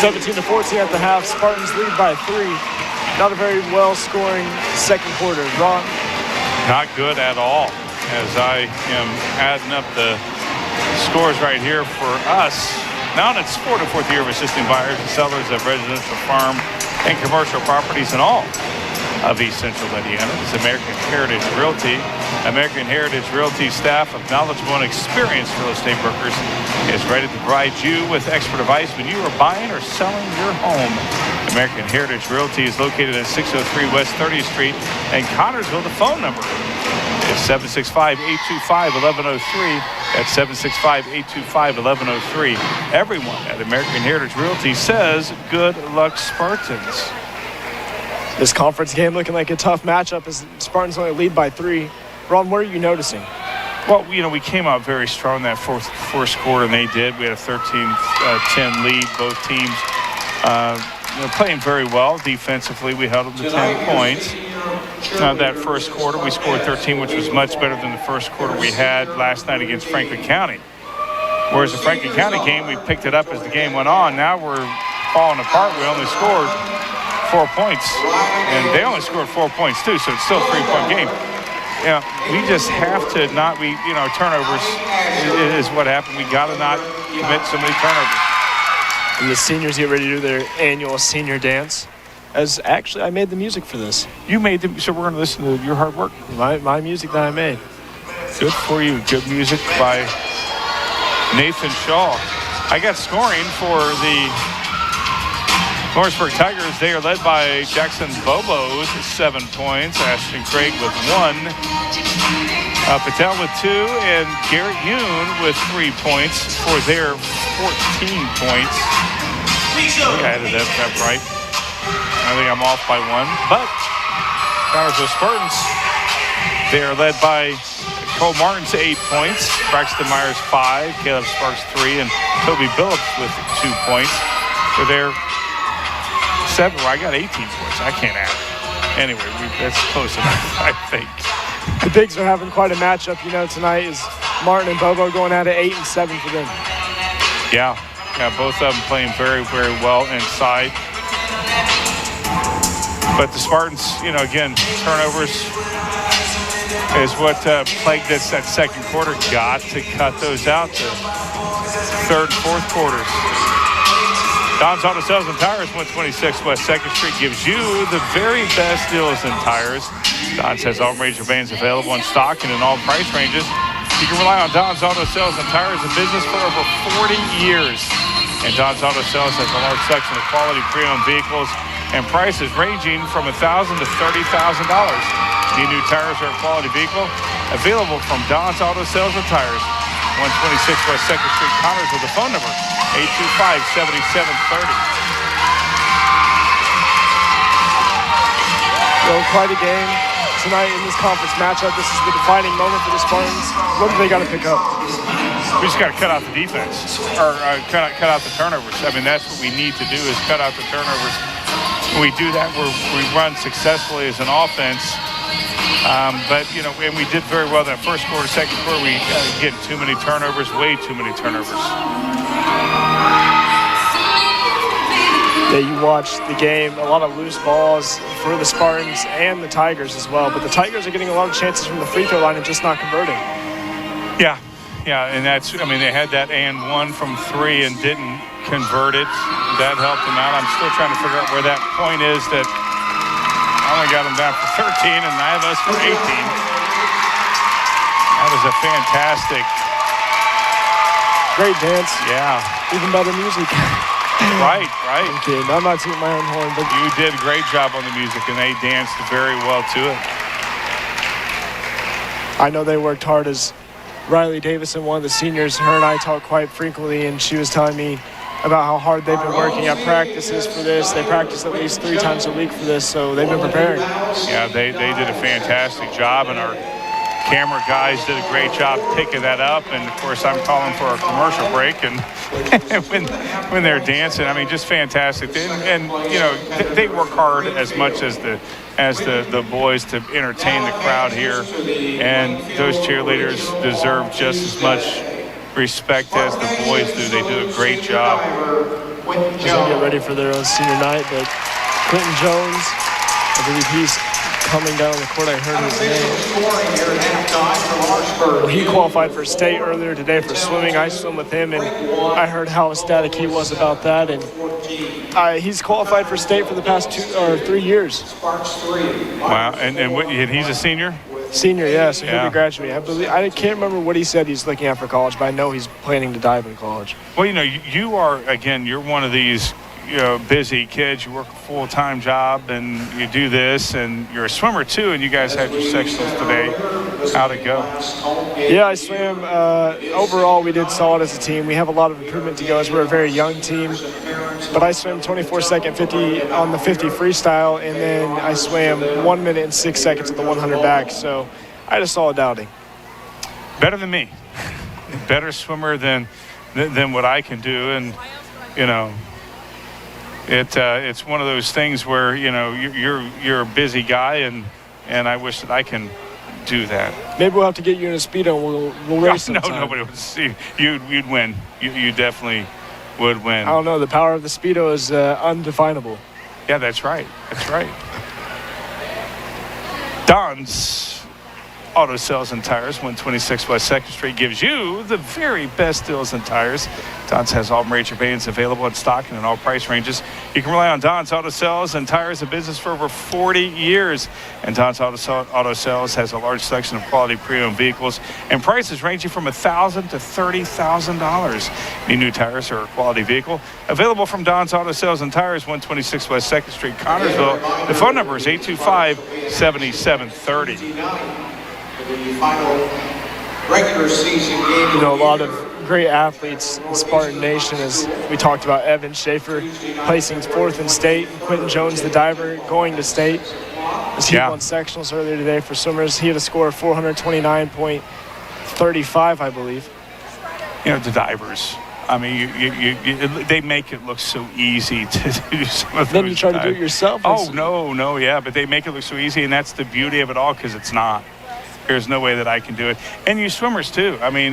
17-14 at the half. Spartans lead by 3. Not a very well-scoring second quarter. Ron? Not good at all. As I am adding up the scores right here for us. Now it's 4th year of assisting buyers and sellers of residential, farm, and commercial properties in all of East Central Indiana. It's American Heritage Realty. American Heritage Realty staff of knowledgeable and experienced real estate brokers is ready to provide you with expert advice when you are buying or selling your home. American Heritage Realty is located at 603 West 30th Street in Connersville. The phone number is 765-825-1103. That's 765-825-1103. Everyone at American Heritage Realty says, good luck, Spartans. This conference game looking like a tough matchup as Spartans only lead by 3. Ron, what are you noticing? Well, we came out very strong that first quarter, and they did. We had a 13-10 lead. Both teams playing very well defensively. We held them to 10 points. That first quarter, we scored 13, which was much better than the first quarter we had last night against Franklin County. Whereas the Franklin County game, we picked it up as the game went on. Now we're falling apart. We only scored 4 points, and they only scored 4 points too, so it's still a 3-point game. We just have to not turnovers is what happened. We got to not commit so many turnovers. And the seniors get ready to do their annual senior dance. As actually, I made the music for this. You made them, so we're going to listen to your hard work. My music that I made. Good for you. Good music by Nathan Shaw. I got scoring for the Lawrenceburg Tigers. They are led by Jackson Bobos, 7 points. Ashton Craig with 1. Patel with 2. And Garrett Yoon with 3 points for their 14 points. I think I added that up right. I think I'm off by 1. But Connersville Spartans, they are led by Cole Martin's 8 points. Braxton Myers 5. Caleb Sparks 3. And Toby Billups with 2 points for their 7. Well, I got 18 points. I can't add. Anyway, that's close enough, I think. The Bigs are having quite a matchup. Tonight is Martin and Bobo going at it 8 and 7 for them. Yeah, both of them playing very, very well inside. But the Spartans, again, turnovers is what plagued us that second quarter. Got to cut those out to third and fourth quarters. Don's Auto Sales and Tires, 126 West 2nd Street, gives you the very best deals in tires. Don's has all major brands available in stock and in all price ranges. You can rely on Don's Auto Sales and Tires, in business for over 40 years. And Don's Auto Sales has a large section of quality pre-owned vehicles and prices ranging from $1,000 to $30,000. Need new tires or a quality vehicle? Available from Don's Auto Sales and Tires, 126 West 2nd Street, Connors, with the phone number 825-7730. So quite a game tonight in this conference matchup. This is the defining moment for the Spartans. What do they got to pick up? We just got to cut out the defense, or cut out the turnovers. I mean, that's what we need to do, is cut out the turnovers. When we do that, we run successfully as an offense. But, you know, and we did very well that first quarter. Second quarter, we get too many turnovers, way too many turnovers. Yeah, you watched the game, a lot of loose balls for the Spartans and the Tigers as well. But the Tigers are getting a lot of chances from the free throw line and just not converting. Yeah, and that's, I mean, they had that and one from three and didn't convert it. That helped them out. I'm still trying to figure out where that point is that I only got them down for 13 and I have us for 18. That was a fantastic. Great dance. Yeah. Even better music. Right. Okay, I'm not tooting my own horn, but You did a great job on the music, and they danced very well to it. I know they worked hard. As Riley Davison, one of the seniors, her and I talk quite frequently, and she was telling me about how hard they've been working at practices for this. They practice at least 3 times a week for this, so they've been preparing. Yeah, they did a fantastic job, and our camera guys did a great job picking that up. And of course, I'm calling for a commercial break, and when they're dancing, I mean, just fantastic. And you know, they work hard as much as the boys to entertain the crowd here, and those cheerleaders deserve just as much respect as the boys do. They do a great job. Just to get ready for their own senior night, but Quentin Jones, I believe he's coming down the court. I heard his name. He qualified for state earlier today for swimming. I swim with him, and I heard how ecstatic he was about that. And he's qualified for state for the past 2 or 3 years. Wow, and he's a senior? Senior, yeah, so he'll Yeah. be graduating. I can't remember what he said he's looking at for college, but I know he's planning to dive in college. Well, you know, you are, again, you're one of these, you know, busy kids. You work a full-time job, and you do this, and you're a swimmer too, and you guys had your sectionals today. How'd it go? Yeah, I swam. Overall, we did solid as a team. We have a lot of improvement to go as we're a very young team. But I swam 24-second 50 on the 50 freestyle, and then I swam 1 minute and 6 seconds at the 100 back. So I had a solid outing. Better than me. Better swimmer than what I can do, and you know, it's one of those things where, you know, you're a busy guy, and I wish that I can do that. Maybe we'll have to get you in a Speedo and we'll race sometime. No, nobody would see. You'd win. You definitely would win. I don't know. The power of the Speedo is undefinable. Yeah, that's right. Don's Auto Sales and Tires, 126 West 2nd Street, gives you the very best deals in tires. Don's has all major brands available in stock and in all price ranges. You can rely on Don's Auto Sales and Tires, in business for over 40 years. And Don's Auto Sales has a large selection of quality pre-owned vehicles and prices ranging from $1,000 to $30,000. Need new tires or a quality vehicle? Available from Don's Auto Sales and Tires, 126 West 2nd Street, Connersville. The phone number is 825-7730. The final regular season game. You know, a lot of great athletes in Spartan Nation, as we talked about. Evan Schaefer placing 4th in state. Quentin Jones, the diver, going to state. As he won sectionals earlier today for swimmers. He had a score of 429.35, I believe. You know, the divers. I mean, they make it look so easy to do some of those. Then you try to do it yourself? Oh, no, yeah. But they make it look so easy, and that's the beauty of it all, because it's not. There's no way that I can do it. And you swimmers, too. I mean,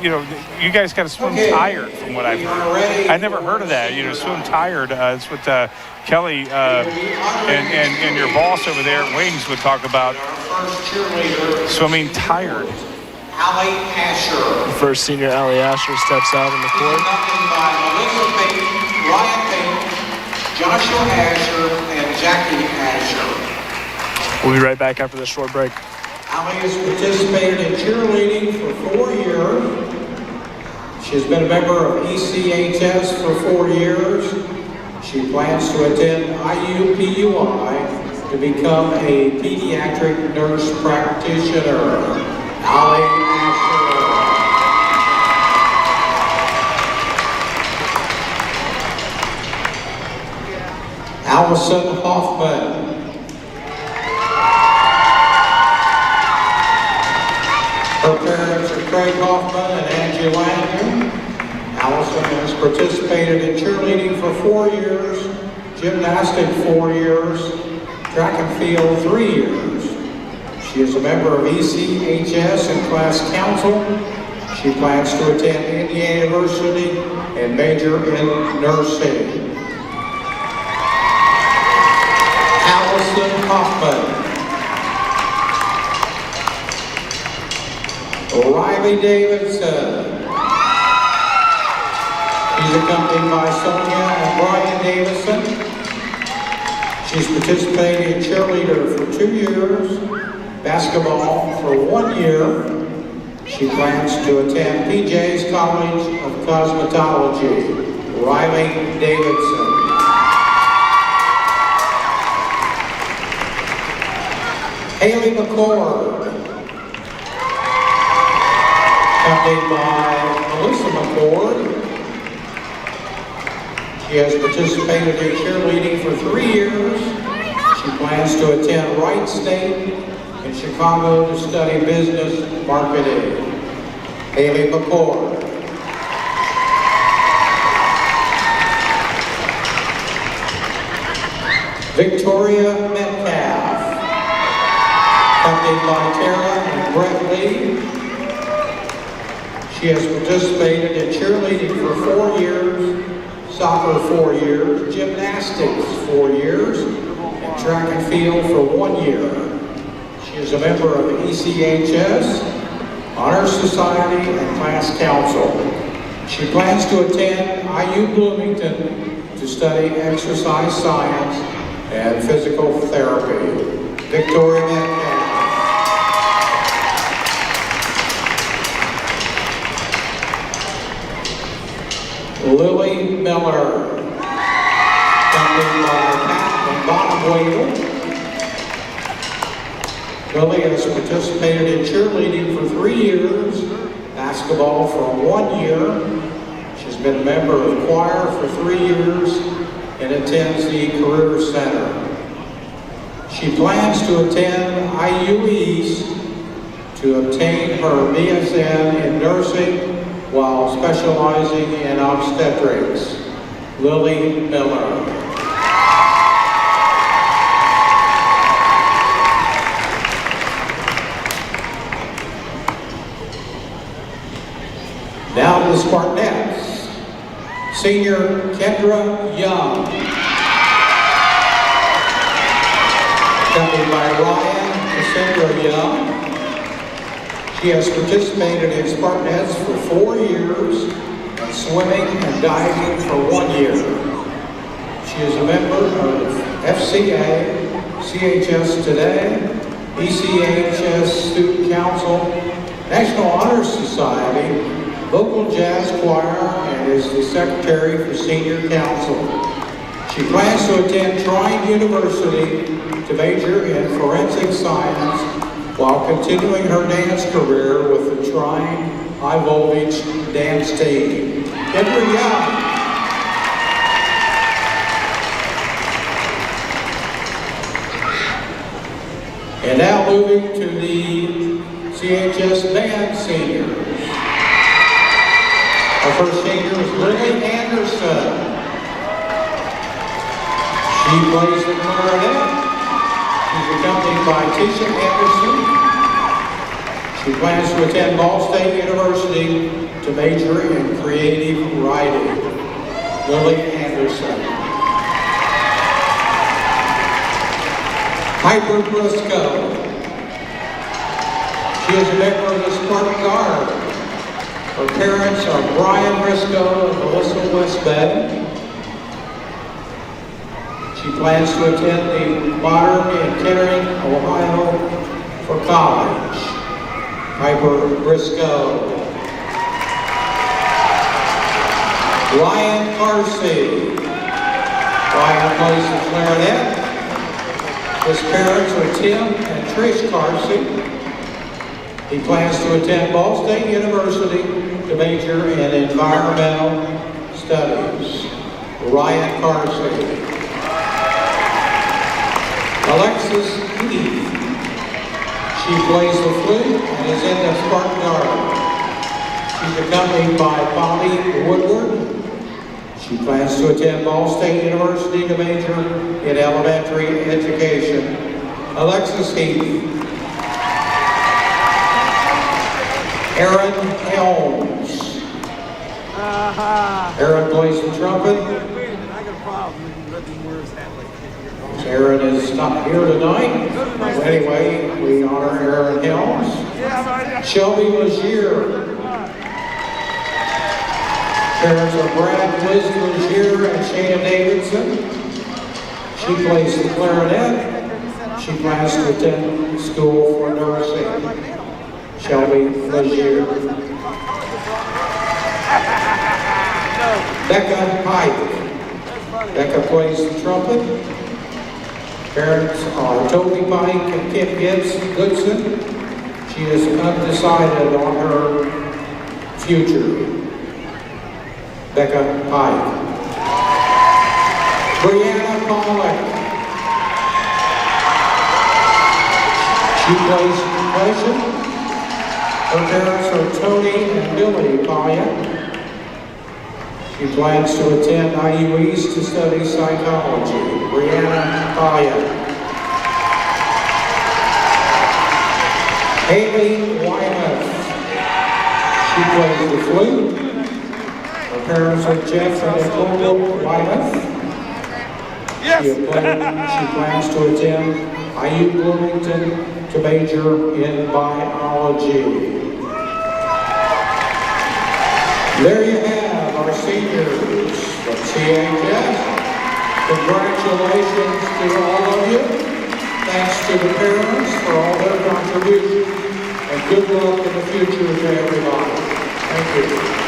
you know, you guys got to swim tired, from what I've heard. I never heard of that. You know, swim tired. It's what Kelly and your boss over there at Wings would talk about. Swimming tired. Allie Asher. The first senior, Allie Asher, steps out on the court. By Melissa Payton, Ryan Payton, Joshua Asher, and Jackie Asher. We'll be right back after this short break. Allie has participated in cheerleading for 4 years. She has been a member of ECHS for 4 years. She plans to attend IUPUI to become a pediatric nurse practitioner. Allie Asher. Allison Hoffman. Her parents are Craig Hoffman and Angie Langer. Allison has participated in cheerleading for 4 years, gymnastic 4 years, track and field 3 years. She is a member of ECHS and class council. She plans to attend Indiana University and major in nursing. Allison Hoffman. Riley Davidson. She's accompanied by Sonia and Brian Davidson. She's participated in cheerleader for 2 years, basketball for 1 year. She plans to attend PJ's College of Cosmetology. Riley Davidson. Haley McCord. Accompanied by Melissa McCord. She has participated in cheerleading for 3 years. She plans to attend Wright State in Chicago to study business marketing. Haley McCord. Victoria Metcalf. Accompanied by Tara and Brett Lee. She has participated in cheerleading for 4 years, soccer 4 years, gymnastics 4 years, and track and field for 1 year. She is a member of ECHS, Honor Society, and Class Council. She plans to attend IU Bloomington to study exercise science and physical therapy. Victoria Metcalf. Lily Miller, accompanied by Pat and Bob Wade. Lily has participated in cheerleading for 3 years, basketball for 1 year. She's been a member of choir for 3 years and attends the Career Center. She plans to attend IU East to obtain her BSN in nursing while specializing in obstetrics. Lily Miller. Now the Spartanettes. Senior Kendra Young. Accompanied by Ryan Cassandra Young. She has participated in Spartanettes for 4 years, and swimming and diving for 1 year. She is a member of FCA, CHS Today, ECHS Student Council, National Honor Society, local jazz choir, and is the secretary for Senior Council. She plans to attend Trine University to major in forensic science while continuing her dance career with the Trine High Voltage Dance Team. Kendra Young. And now moving to the CHS Band Seniors. Our first senior is Lily Anderson. She plays the clarinet. She's accompanied by Tisha Anderson. She plans to attend Ball State University to major in creative writing. Lily Anderson. Piper Briscoe. She is a member of the Spartan Guard. Her parents are Brian Briscoe and Melissa Westbed. She plans to attend the Modern in Kettering, Ohio for college. Piper Briscoe. Ryan Carsey. Ryan plays the clarinet. His parents are Tim and Trish Carsey. He plans to attend Ball State University to major in environmental studies. Ryan Carsey. Alexis Heath. She plays the flute and is in the Spartan Guard. She's accompanied by Bobby Woodward. She plans to attend Ball State University to major in elementary education. Alexis Heath. Aaron Helms. Aaron plays the trumpet. Aaron is not here tonight. Anyway, we honor Aaron Helms. Shelby Legier. Parents are Brad Liz Legier and Shana Davidson. She plays the clarinet. She plans to attend school for nursing. Shelby Legier. Becca Pike. Becca plays the trumpet. Parents are Toby Pike and Kip Goodson. She is undecided on her future. Becca Pike. Brianna Pollock. She plays percussion. Her parents are Tony and Billy Pollock. She plans to attend IU East to study psychology. Brianna Pollock. Haley Wyman. She plays the flute. Her parents are Jeff and Nicole Wyman. She plans to attend IU Bloomington to major in biology. There you have our seniors from CHS. Congratulations to all of you. Thanks to the parents for all their contributions. And good luck in the future to everybody. Thank you.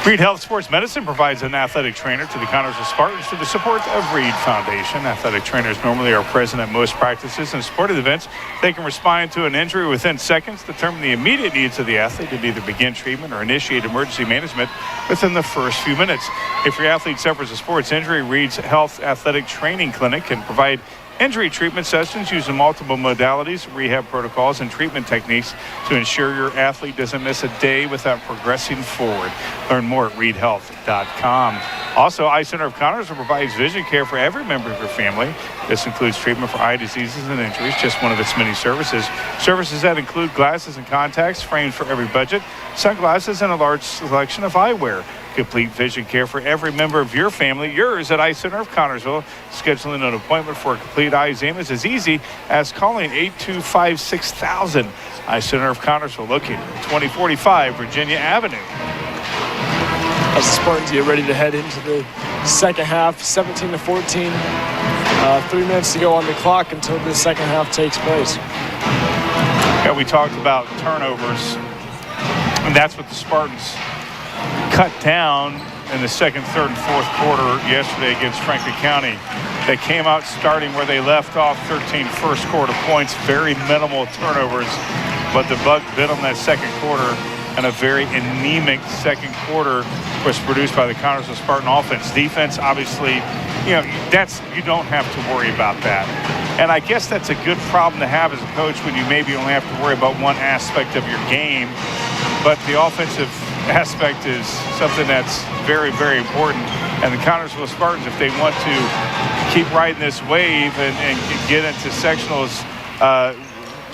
Reed Health Sports Medicine provides an athletic trainer to the Connersville Spartans through the support of Reed Foundation. Athletic trainers normally are present at most practices and sporting events. They can respond to an injury within seconds, determine the immediate needs of the athlete, and either begin treatment or initiate emergency management within the first few minutes. If your athlete suffers a sports injury, Reed's Health Athletic Training Clinic can provide injury treatment sessions using multiple modalities, rehab protocols, and treatment techniques to ensure your athlete doesn't miss a day without progressing forward. Learn more at reedhealth.com. Also, Eye Center of Connersville provides vision care for every member of your family. This includes treatment for eye diseases and injuries, just one of its many services. Services that include glasses and contacts, framed for every budget, sunglasses, and a large selection of eyewear. Complete vision care for every member of your family. Yours at Eye Center of Connersville. Scheduling an appointment for a complete eye exam is as easy as calling 825-6000. Eye Center of Connersville, located at 2045 Virginia Avenue. As the Spartans get ready to head into the second half, 17-14. 3 minutes to go on the clock until the second half takes place. Yeah, we talked about turnovers, and that's what the Spartans cut down in the second, third, and fourth quarter yesterday against Franklin County. They came out starting where they left off, 13 first quarter points, very minimal turnovers, but the bug bit on that second quarter, and a very anemic second quarter was produced by the Connersville Spartan offense. Defense, obviously, you don't have to worry about that. And I guess that's a good problem to have as a coach when you maybe only have to worry about one aspect of your game, but the offensive aspect is something that's very, very important. And the Connersville Spartans, if they want to keep riding this wave and get into sectionals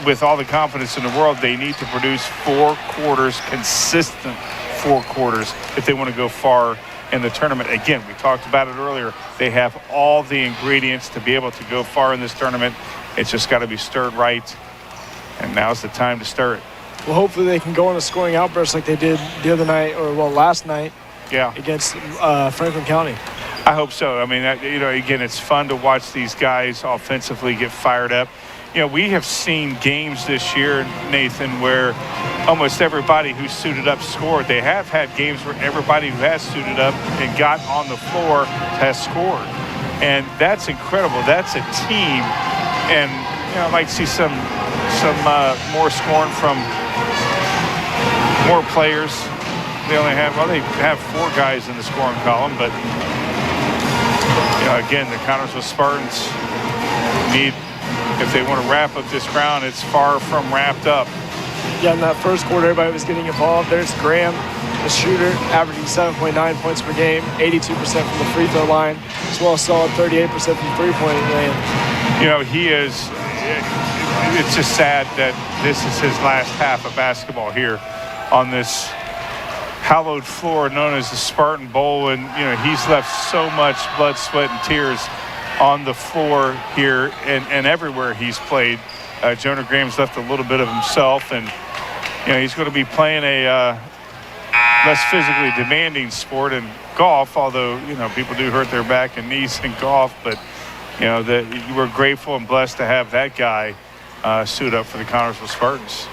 with all the confidence in the world, they need to produce 4 quarters, consistent 4 quarters, if they want to go far in the tournament. Again, we talked about it earlier. They have all the ingredients to be able to go far in this tournament. It's just got to be stirred right, and now's the time to stir it. Well, hopefully they can go on a scoring outburst like they did the other night, or last night, yeah, against Franklin County. I hope so. I mean, again, it's fun to watch these guys offensively get fired up. We have seen games this year, Nathan, where almost everybody who suited up scored. They have had games where everybody who has suited up and got on the floor has scored. And that's incredible. That's a team. And, I'd like to see some more scoring from more players. They have 4 guys in the scoring column, but, again, the Connersville Spartans need, if they want to wrap up this round, it's far from wrapped up. Yeah, in that first quarter, everybody was getting involved. There's Graham, the shooter, averaging 7.9 points per game, 82% from the free throw line, as well as solid 38% from three-point land. He is, it's just sad that this is his last half of basketball here on this hallowed floor known as the Spartan Bowl. And, he's left so much blood, sweat, and tears on the floor here and everywhere he's played. Jonah Graham's left a little bit of himself, and he's going to be playing a less physically demanding sport in golf, although people do hurt their back and knees in golf. But we're grateful and blessed to have that guy suit up for the Connersville Spartans.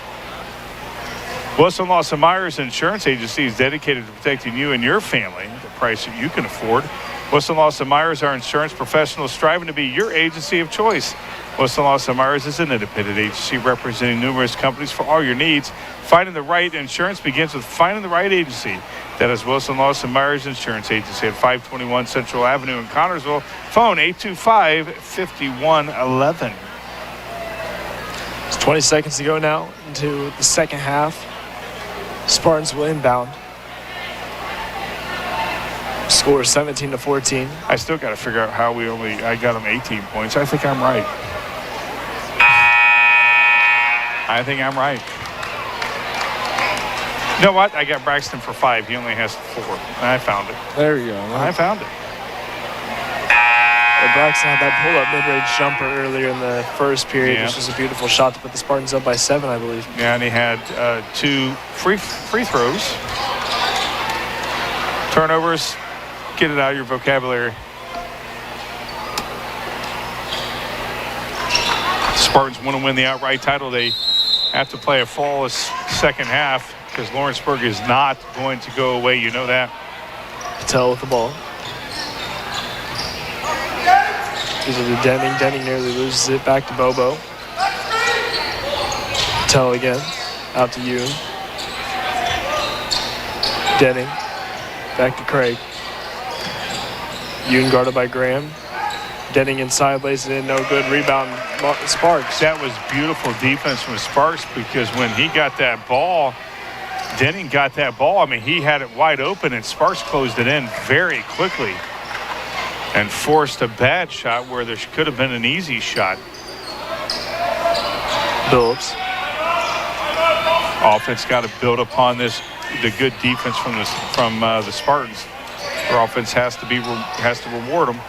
Wilson Lawson Myers Insurance Agency is dedicated to protecting you and your family at the price that you can afford. Wilson Lawson Myers are insurance professionals striving to be your agency of choice. Wilson Lawson Myers is an independent agency representing numerous companies for all your needs. Finding the right insurance begins with finding the right agency. That is Wilson Lawson Myers Insurance Agency at 521 Central Avenue in Connersville. Phone 825-5111. It's 20 seconds to go now into the second half. Spartans will inbound. Score 17-14. I still got to figure out how I got them 18 points. I think I'm right. You know what? I got Braxton for 5. He only has 4. I found it. There you go. I found it. Braxton had that pull-up mid-range jumper earlier in the first period, which was a beautiful shot to put the Spartans up by 7, I believe. Yeah, and he had 2 free throws. Turnovers. Get it out of your vocabulary. Spartans want to win the outright title. They have to play a flawless second half because Lawrenceburg is not going to go away. You know that. Patel with the ball. Gives it to Denning. Denning nearly loses it. Back to Bobo. Patel again. Out to Yoon. Denning. Back to Craig. Yoon guarded by Graham. Denning inside, lays it in, no good. Rebound, Sparks. That was beautiful defense from Sparks because when he got that ball, Denning got that ball. I mean, he had it wide open, and Sparks closed it in very quickly and forced a bad shot where there could have been an easy shot. Phillips. Offense got to build upon the good defense from the Spartans. Their offense has to reward them.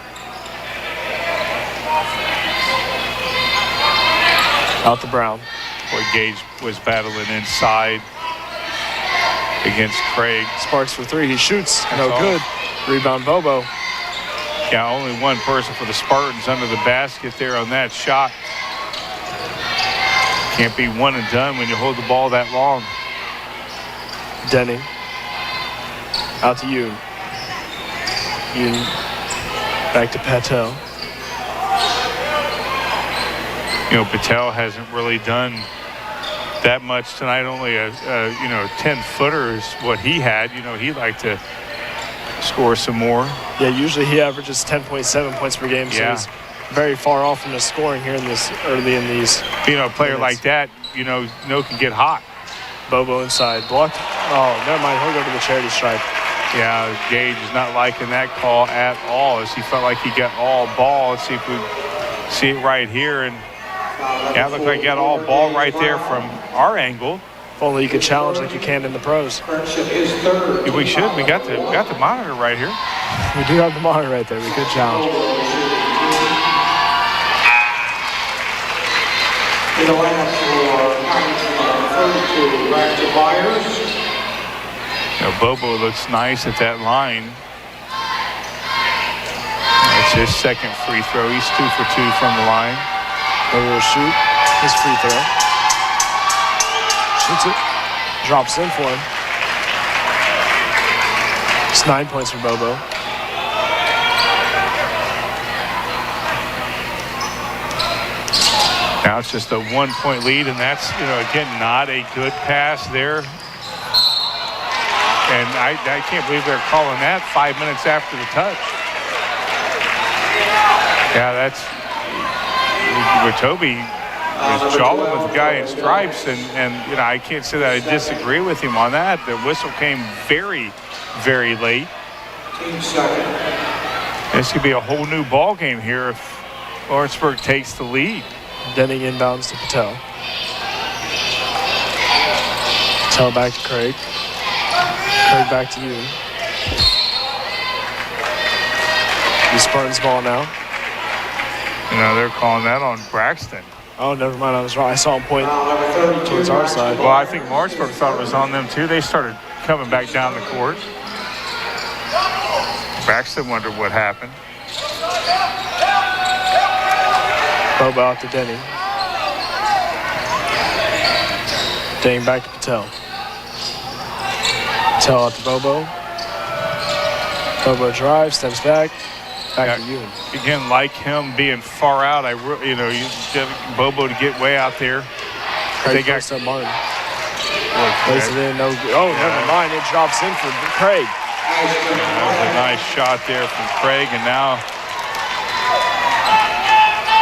Out to Brown. Boy, Gage was battling inside against Craig. Sparks for 3. He shoots. No good. Rebound, Bobo. Yeah, only one person for the Spartans under the basket there on that shot. Can't be one and done when you hold the ball that long. Denning. Out to Yoon. Yoon back to Patel. Patel hasn't really done that much tonight. Only a 10-footer is what he had. He'd like to score some more. Yeah, usually he averages 10.7 points per game. So he's very far off from the scoring here early in these. A player like that, can get hot. Bobo inside, blocked. Oh, never mind. He'll go to the charity stripe. Yeah, Gage is not liking that call at all, as he felt like he got all ball. Let's see if we see it right here. And yeah, it looked like he got all ball right there from our angle. If only you could challenge like you can in the pros. We should. We got the monitor right here. We do have the monitor right there. We could challenge. In the lineup for Myers. Bobo looks nice at that line. his second free throw. He's 2 for 2 from the line. Bobo will shoot his free throw. Shoots it. Drops in for him. It's 9 points for Bobo. Now it's just a 1-point lead, and that's, again, not a good pass there. And I can't believe they're calling that 5 minutes after the touch. Yeah, that's where Toby is jawing with the guy in stripes, and I can't say that I disagree with him on that. The whistle came very, very late. This could be a whole new ball game here if Lawrenceburg takes the lead. Denning inbounds to Patel. Patel back to Craig. Craig back to you. The Spartans ball now. They're calling that on Braxton. Oh, never mind. I was wrong. I saw him point towards our side. Well, I think Lawrenceburg thought it was on them too. They started coming back down the court. Braxton wondered what happened. Bobo out to Denning. Denning back to Patel. Patel out to Bobo. Bobo drives, steps back. Back to Ewan. Again, like him being far out, you Bobo to get way out there. Craig they got up Martin. Plays it in. No. Oh, never mind. It drops in for Craig. That was a nice shot there from Craig, and now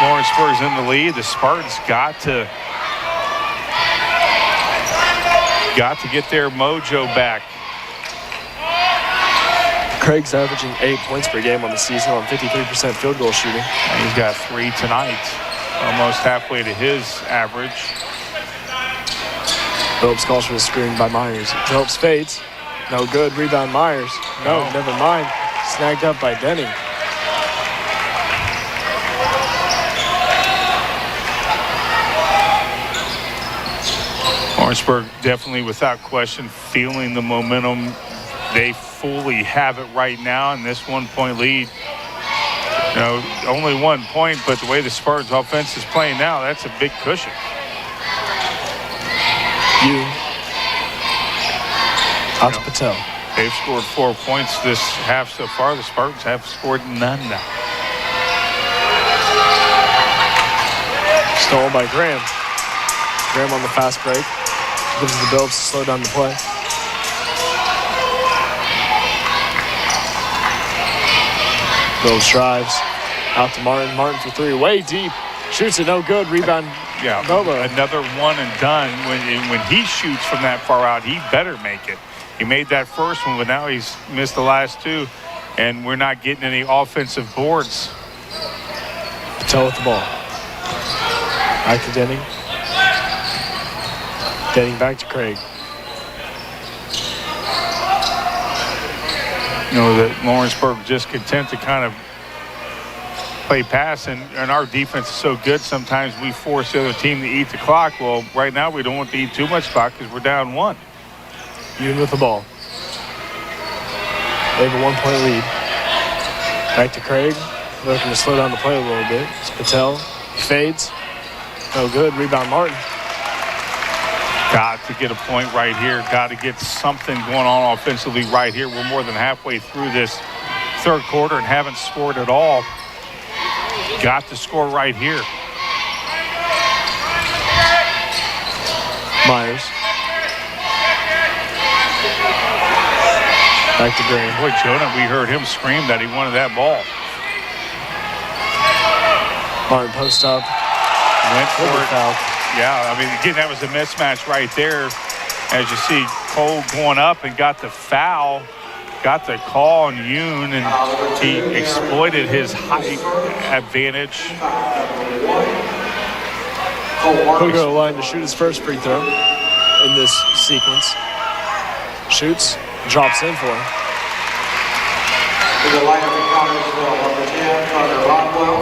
Lawrenceburg's in the lead. The Spartans got to get their mojo back. Craig's averaging 8 points per game on the season on 53% field goal shooting. And he's got 3 tonight, almost halfway to his average. Phillips calls for the screen by Myers. Phillips fades. No good. Rebound Myers. No, never mind. Snagged up by Denning. Lawrenceburg definitely, without question, feeling the momentum. They fully have it right now in this 1-point lead. Only 1 point, but the way the Spartans offense is playing now, that's a big cushion. Out to Patel. They've scored 4 points this half so far. The Spartans have scored none now. Stolen by Graham. Graham on the fast break. Gives the Bills to slow down the play. Bills drives. Out to Martin. Martin for 3. Way deep. Shoots it. No good. Rebound. Yeah, Bobo. Another one and done. When he shoots from that far out, he better make it. He made that first one, but now he's missed the last 2, and we're not getting any offensive boards. Patel with the ball. Back to Denning. Denning back to Craig. That Lawrenceburg just content to kind of play pass, and our defense is so good sometimes we force the other team to eat the clock. Well, right now we don't want to eat too much clock because we're down 1. Ewan with the ball. They have a 1-point lead. Back to Craig. Looking to slow down the play a little bit. It's Patel. He fades. No good. Rebound Martin. Got to get a point right here. Got to get something going on offensively right here. We're more than halfway through this third quarter and haven't scored at all. Got to score right here. Myers. Back to Graham. Boy, Jonah, we heard him scream that he wanted that ball. Martin post up. Went for it. Foul. Yeah, I mean, again, that was a mismatch right there. As you see, Cole going up and got the foul, got the call on Yoon, and he exploited his height advantage. He'll go to the line to shoot his first free throw in this sequence. Shoots, drops in for him.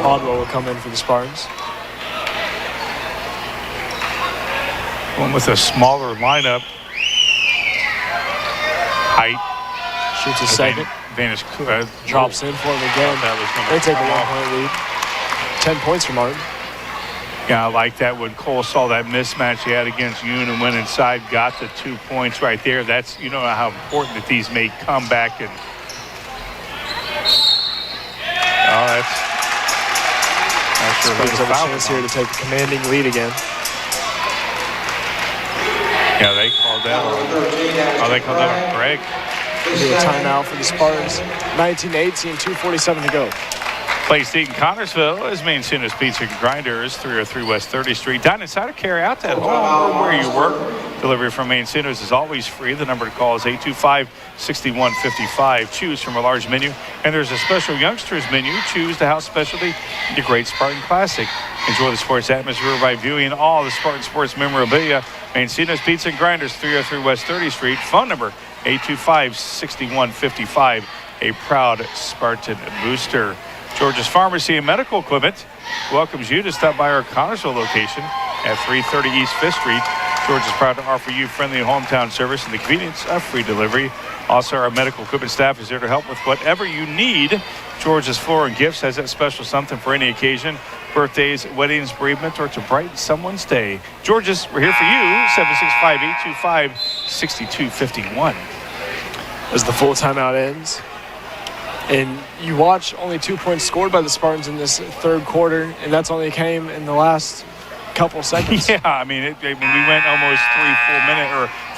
Bodwell will come in for the Spartans. One with a smaller lineup. Height Shoots a second. Advantage. Drops in for him again. That was gonna They take a come off. 1-point lead. 10 points for Martin. Yeah, I like that when Cole saw that mismatch he had against Yoon and went inside, got the 2 points right there. That's, you know how important that these may come back and. Oh, that's. Not sure who Spurs the have a foul chance was on. here to take a commanding lead again. Yeah, they called that on. Oh, they called that on Greg. It'll be a timeout for the Spartans. 19-18, 2:47 to go. Play seat in Connorsville is Mancino's Pizza and Grinders, 303 West 30th Street. Dine inside or carry out that home or where you work. Delivery from Mancino's is always free. The number to call is 825-6155. Choose from a large menu. And there's a special youngsters menu. Choose the house specialty, the Great Spartan Classic. Enjoy the sports atmosphere by viewing all the Spartan sports memorabilia. Mancino's Pizza and Grinders, 303 West 30th Street. Phone number 825-6155. A proud Spartan booster. George's Pharmacy and Medical Equipment welcomes you to stop by our Connorsville location at 330 East 5th Street. George is proud to offer you friendly hometown service and the convenience of free delivery. Also, our medical equipment staff is there to help with whatever you need. George's Floor and Gifts has that special something for any occasion. Birthdays, weddings, bereavement, or to brighten someone's day. George's, we're here for you. 765-825-6251. As the full timeout ends. And you watch only 2 points scored by the Spartans in this third quarter, and that's only came in the last couple seconds. Yeah, I mean, we went almost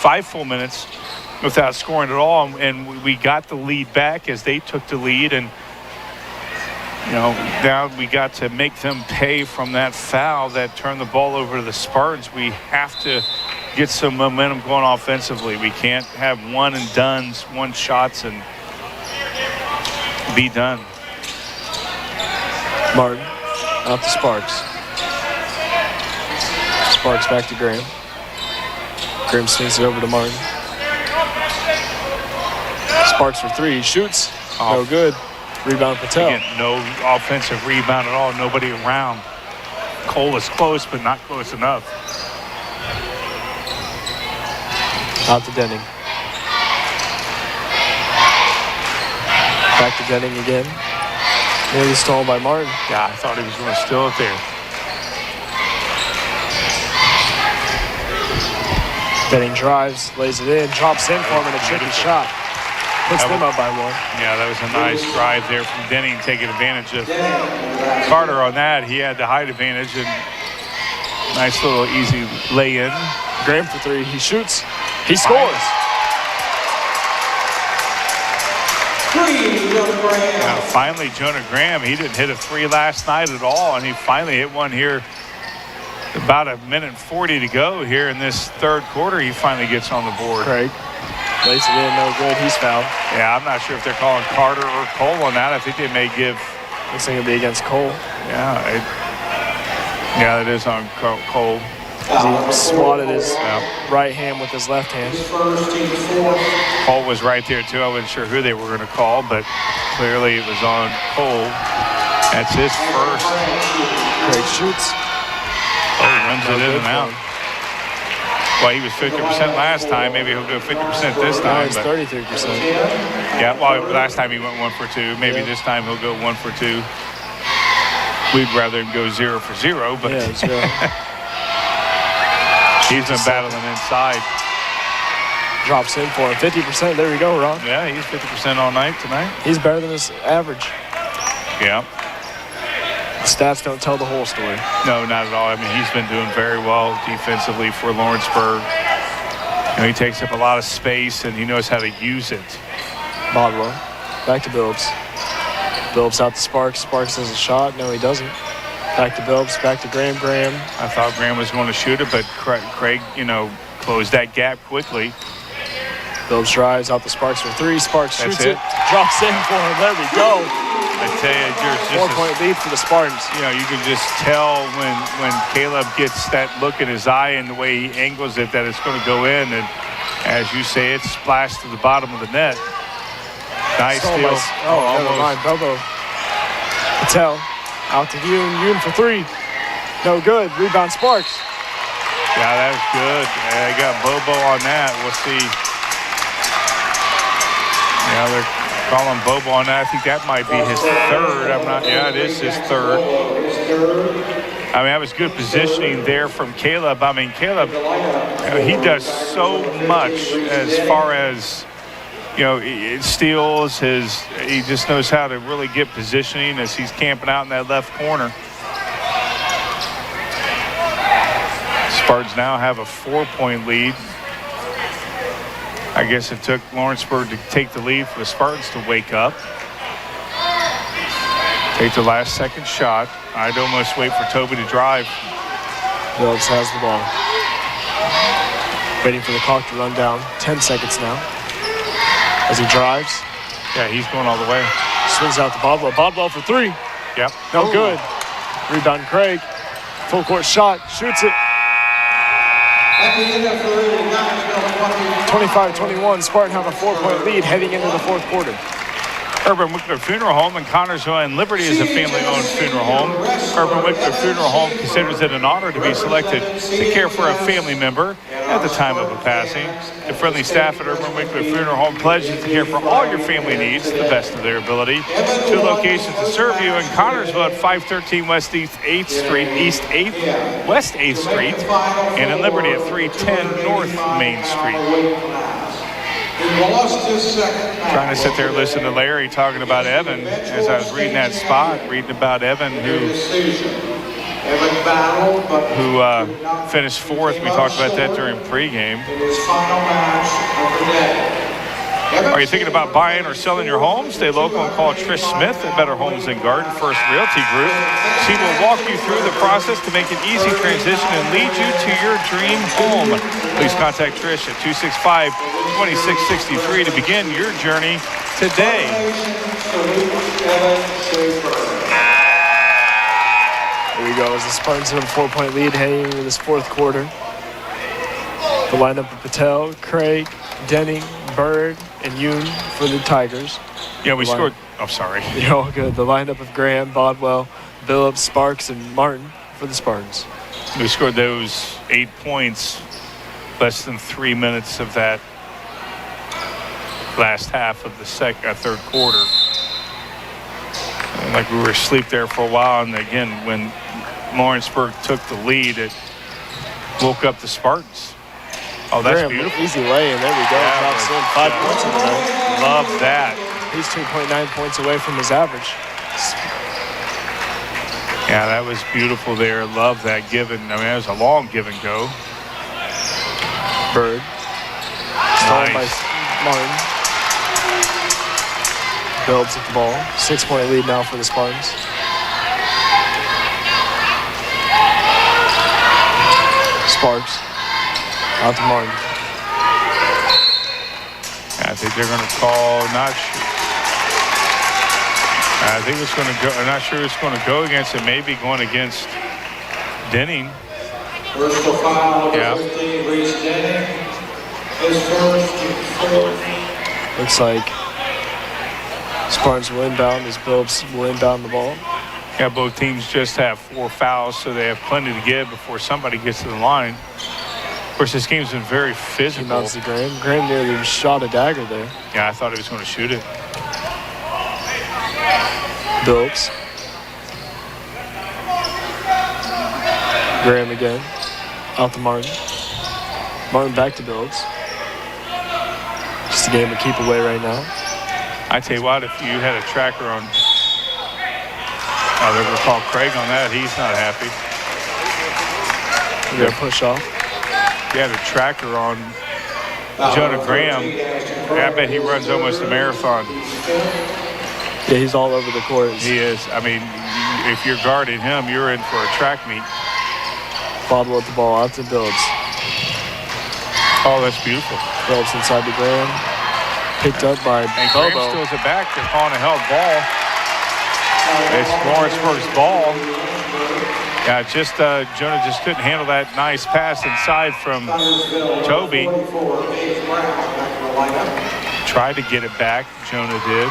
5 full minutes without scoring at all, and we got the lead back as they took the lead, and you know, now we got to make them pay from that foul that turned the ball over to the Spartans. We have to get some momentum going offensively. We can't have one and dones, one shots, and be done. Martin out to Sparks. Sparks back to Graham. Graham swings it over to Martin. Sparks for three. He shoots. No good. Rebound Patel. Again, no offensive rebound at all. Nobody around. Cole was close, but not close enough. Out to Denning. Back to Denning again. Nearly stolen by Martin. Yeah, I thought he was going to steal it there. Denning drives, lays it in, drops in for him in a tricky shot. Puts them up by one. Yeah, that was a nice drive there from Denning, taking advantage of Carter on that. He had the height advantage and nice little easy lay-in. Graham for three. He shoots. He scores. Now, finally, Jonah Graham, he didn't hit a three last night at all, and he finally hit one here. About a minute 40 to go here in this third quarter. He finally gets on the board. Craig lays it in, no good. He's fouled. Yeah, I'm not sure if they're calling Carter or Cole on that. I think they may give. Looks like it'll be against Cole. Yeah, it is on Cole. He swatted his right hand with his left hand. Cole was right there too. I wasn't sure who they were going to call, but clearly it was on Cole. That's his first. Craig shoots. Oh, runs it in and out. Well, he was 50% last time. Maybe he'll go 50% this Now time. he's But 33%. yeah, well, last time he went 1 for 2. Maybe this time he'll go 1 for 2. We'd rather him go 0 for 0, but Yeah, zero. he's been battling inside. Drops in for him. 50%. There we go, Ron. Yeah, he's 50% all night tonight. He's better than his average. Yeah. The stats don't tell the whole story. No, not at all. I mean, he's been doing very well defensively for Lawrenceburg. You know, he takes up a lot of space, and he knows how to use it. Bodwell. Back to Bilbs. Bilbs out to Sparks. Sparks has a shot. No, he doesn't. Back to Bilbs. Back to Graham. Graham. I thought Graham was going to shoot it, but Craig, you know, closed that gap quickly. Bilbs drives out to Sparks for three. Sparks That's shoots it. Drops in for him. There we go. I tell you, there's just 4-point lead for the Spartans. you know, you can just tell when Caleb gets that look in his eye and the way he angles it that it's going to go in. And as you say, it's splashed to the bottom of the net. Nice steal. Never mind. Bobo. Patel out to Yoon. Yoon for three. No good. Rebound Sparks. Yeah, that was good. Yeah, I got Bobo on that. We'll see. Yeah, they're calling Bobo on that. I think that might be his third. Yeah, it is his third. I mean, that was good positioning there from Caleb. I mean, Caleb, he does so much as far as, steals. He just knows how to really get positioning as he's camping out in that left corner. Spartans now have a 4-point lead. I guess it took Lawrenceburg to take the lead for the Spartans to wake up. Take the last second shot. I'd almost wait for Toby to drive. Phillips has the ball. Waiting for the clock to run down. 10 seconds now. As he drives. Yeah, he's going all the way. Swings out to Bodwell. Bodwell for 3. Yep. No good. Rebound Craig. Full court shot. Shoots it. At the end of 25-21. Spartan have a 4-point lead heading into the fourth quarter. Urban Wickler Funeral Home in Connersville and Liberty is a family-owned funeral home. Urban Wickler Funeral Home considers it an honor to be selected to care for a family member at the time of a passing. The friendly staff at Urban Wickler Funeral Home pledges to care for all your family needs to the best of their ability. 2 locations to serve you in Connersville at 513 West East 8th Street, West 8th Street, and in Liberty at 310 North Main Street. Trying to sit there and listen to Larry talking about Evan as I was reading that spot, reading about Evan who finished 4th. We talked about that during pregame. Are you thinking about buying or selling your home? Stay local and call Trish Smith at Better Homes and Garden First Realty Group. She will walk you through the process to make an easy transition and lead you to your dream home. Please contact Trish at 265-2663 to begin your journey today. There you go. As the Spartans have a 4-point lead heading into this fourth quarter. The lineup of Patel, Craig, Denning, Bird, and Yoon for the Tigers. Yeah, we scored. Oh, sorry. You're all good. The lineup of Graham, Bodwell, Billups, Sparks, and Martin for the Spartans. We scored those 8 points less than 3 minutes of that last half of the third quarter. And like we were asleep there for a while, and again, when Lawrenceburg took the lead, it woke up the Spartans. Oh, that's Graham, beautiful. Easy lay, and there we go. Drops in 5 points in the night. Love that. He's 2.9 points away from his average. Yeah, that was beautiful there. Love that give and, that was a long give and go. Bird. Stolen by Martin. Builds at the ball. 6-point lead now for the Spartans. Sparks. Out to Martin. I think they're going to call, not sure. I think it's going to go, I'm not sure it's going to go against it, maybe going against Denning. Personal foul, Yeah. 15, Reese Denning. His first. Looks like Spartans will inbound as Billups will inbound the ball. Yeah, both teams just have 4 fouls, so they have plenty to give before somebody gets to the line. Of course, this game's been very physical. Inbounds to Graham. Graham nearly shot a dagger there. Yeah, I thought he was going to shoot it. Billups. Graham again. Out to Martin. Martin back to Billups. Just a game to keep away right now. I tell you what, if you had a tracker on, they're going to call Craig on that. He's not happy. We're going to push off. If you had a tracker on Jonah Graham, I bet he runs almost a marathon. Yeah, he's all over the court. He is. I mean, if you're guarding him, you're in for a track meet. Bodwell with the ball out to Billups. Oh, that's beautiful. Billups inside to Graham. Picked up by And Graham Bobo. steals it back. They're calling a held ball. It's Lawrenceburg's ball. Yeah, Jonah just couldn't handle that nice pass inside from Toby. Tried to get it back. Jonah did.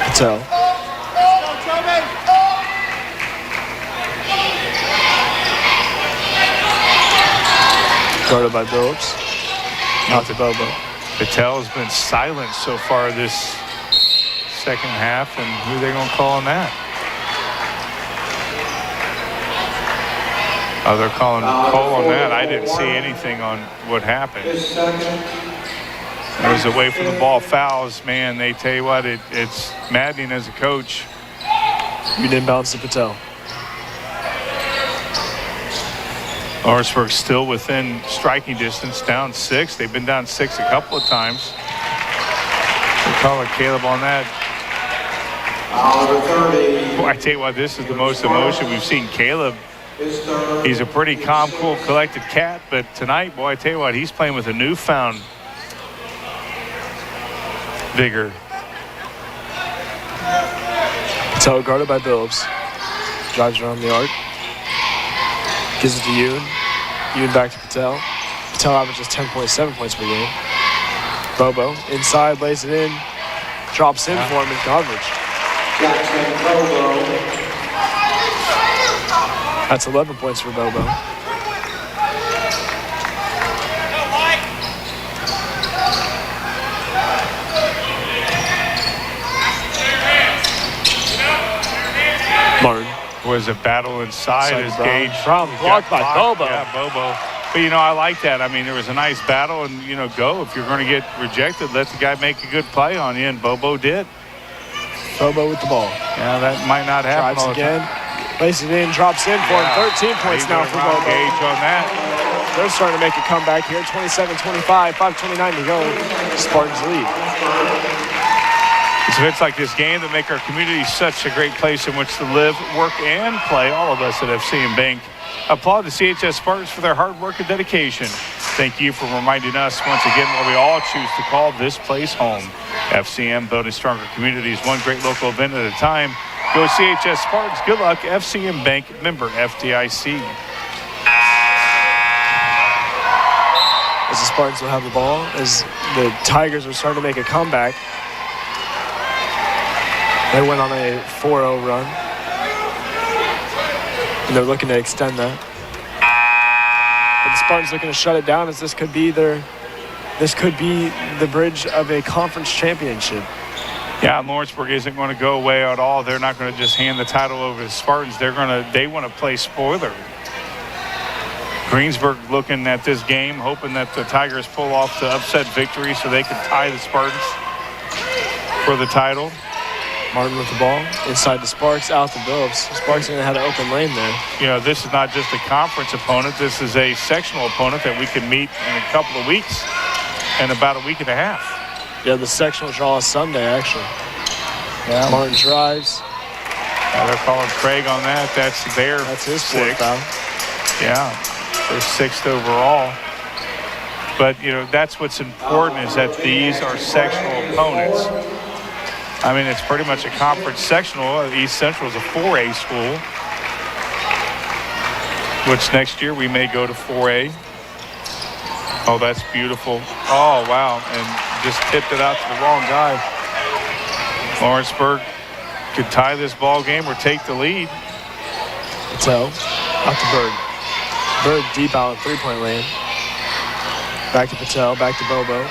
Patel. Guarded by Billups. Out to Bobo. Patel's been silent so far this second half, and who are they going to call on that? Oh, they're calling Cole on that. I didn't see anything on what happened. It was away from the ball. Fouls, man, they tell you what, it's maddening as a coach. You didn't bounce to Patel. Lawrenceburg still within striking distance, down 6. They've been down 6 a couple of times. They're calling Caleb on that. Boy, I tell you what, this is the most emotion we've seen Caleb. He's a pretty calm, cool, collected cat, but tonight, boy, I tell you what, he's playing with a newfound vigor. Patel guarded by Billups. Drives around the arc. Gives it to Yoon. Yoon back to Patel. Patel averages 10.7 points per game. Bobo inside, lays it in. Drops in for him in coverage. That's 11 points for Bobo. Martin. Was a battle inside as Gage. Blocked by Bobo. Yeah, Bobo. But, you know, I like that. I mean, there was a nice battle, and, you know, go. If you're going to get rejected, let the guy make a good play on you, and Bobo did. Bobo with the ball. Yeah, that might not happen Drives all the again. time. Lays it in, drops in for him. 13 points now for Bobo. Gage on that. They're starting to make a comeback here. 27-25, 5:29 to go. Spartans lead. It's events like this game that make our community such a great place in which to live, work, and play. All of us at FCM Bank applaud the CHS Spartans for their hard work and dedication. Thank you for reminding us once again why we all choose to call this place home. FCM, building stronger communities, one great local event at a time. Go CHS Spartans. Good luck. FCM Bank, member FDIC. As the Spartans will have the ball, as the Tigers are starting to make a comeback. They went on a 4-0 run, and they're looking to extend that. But the Spartans looking to shut it down, as this could be the bridge of a conference championship. Yeah, Lawrenceburg isn't going to go away at all. They're not going to just hand the title over to the Spartans. They want to play spoiler. Greensburg looking at this game, hoping that the Tigers pull off the upset victory so they can tie the Spartans for the title. Martin with the ball, inside the Sparks, out the Billups. Sparks are going to have an open lane there. You know, this is not just a conference opponent. This is a sectional opponent that we can meet in a couple of weeks, in about a week and a half. Yeah, the sectional draw is Sunday, actually. Yeah. Martin drives. They're calling Craig on that. That's his fourth foul. Yeah, they're 6th overall. But, you know, that's what's important, is that these are sectional opponents. I mean, it's pretty much a conference sectional. East Central is a 4A school, which next year we may go to 4A. Oh, that's beautiful. Oh, wow. And just tipped it out to the wrong guy. Lawrenceburg could tie this ball game or take the lead. Patel, out to Bird. Bird deep out in three-point lane. Back to Patel, back to Bobo.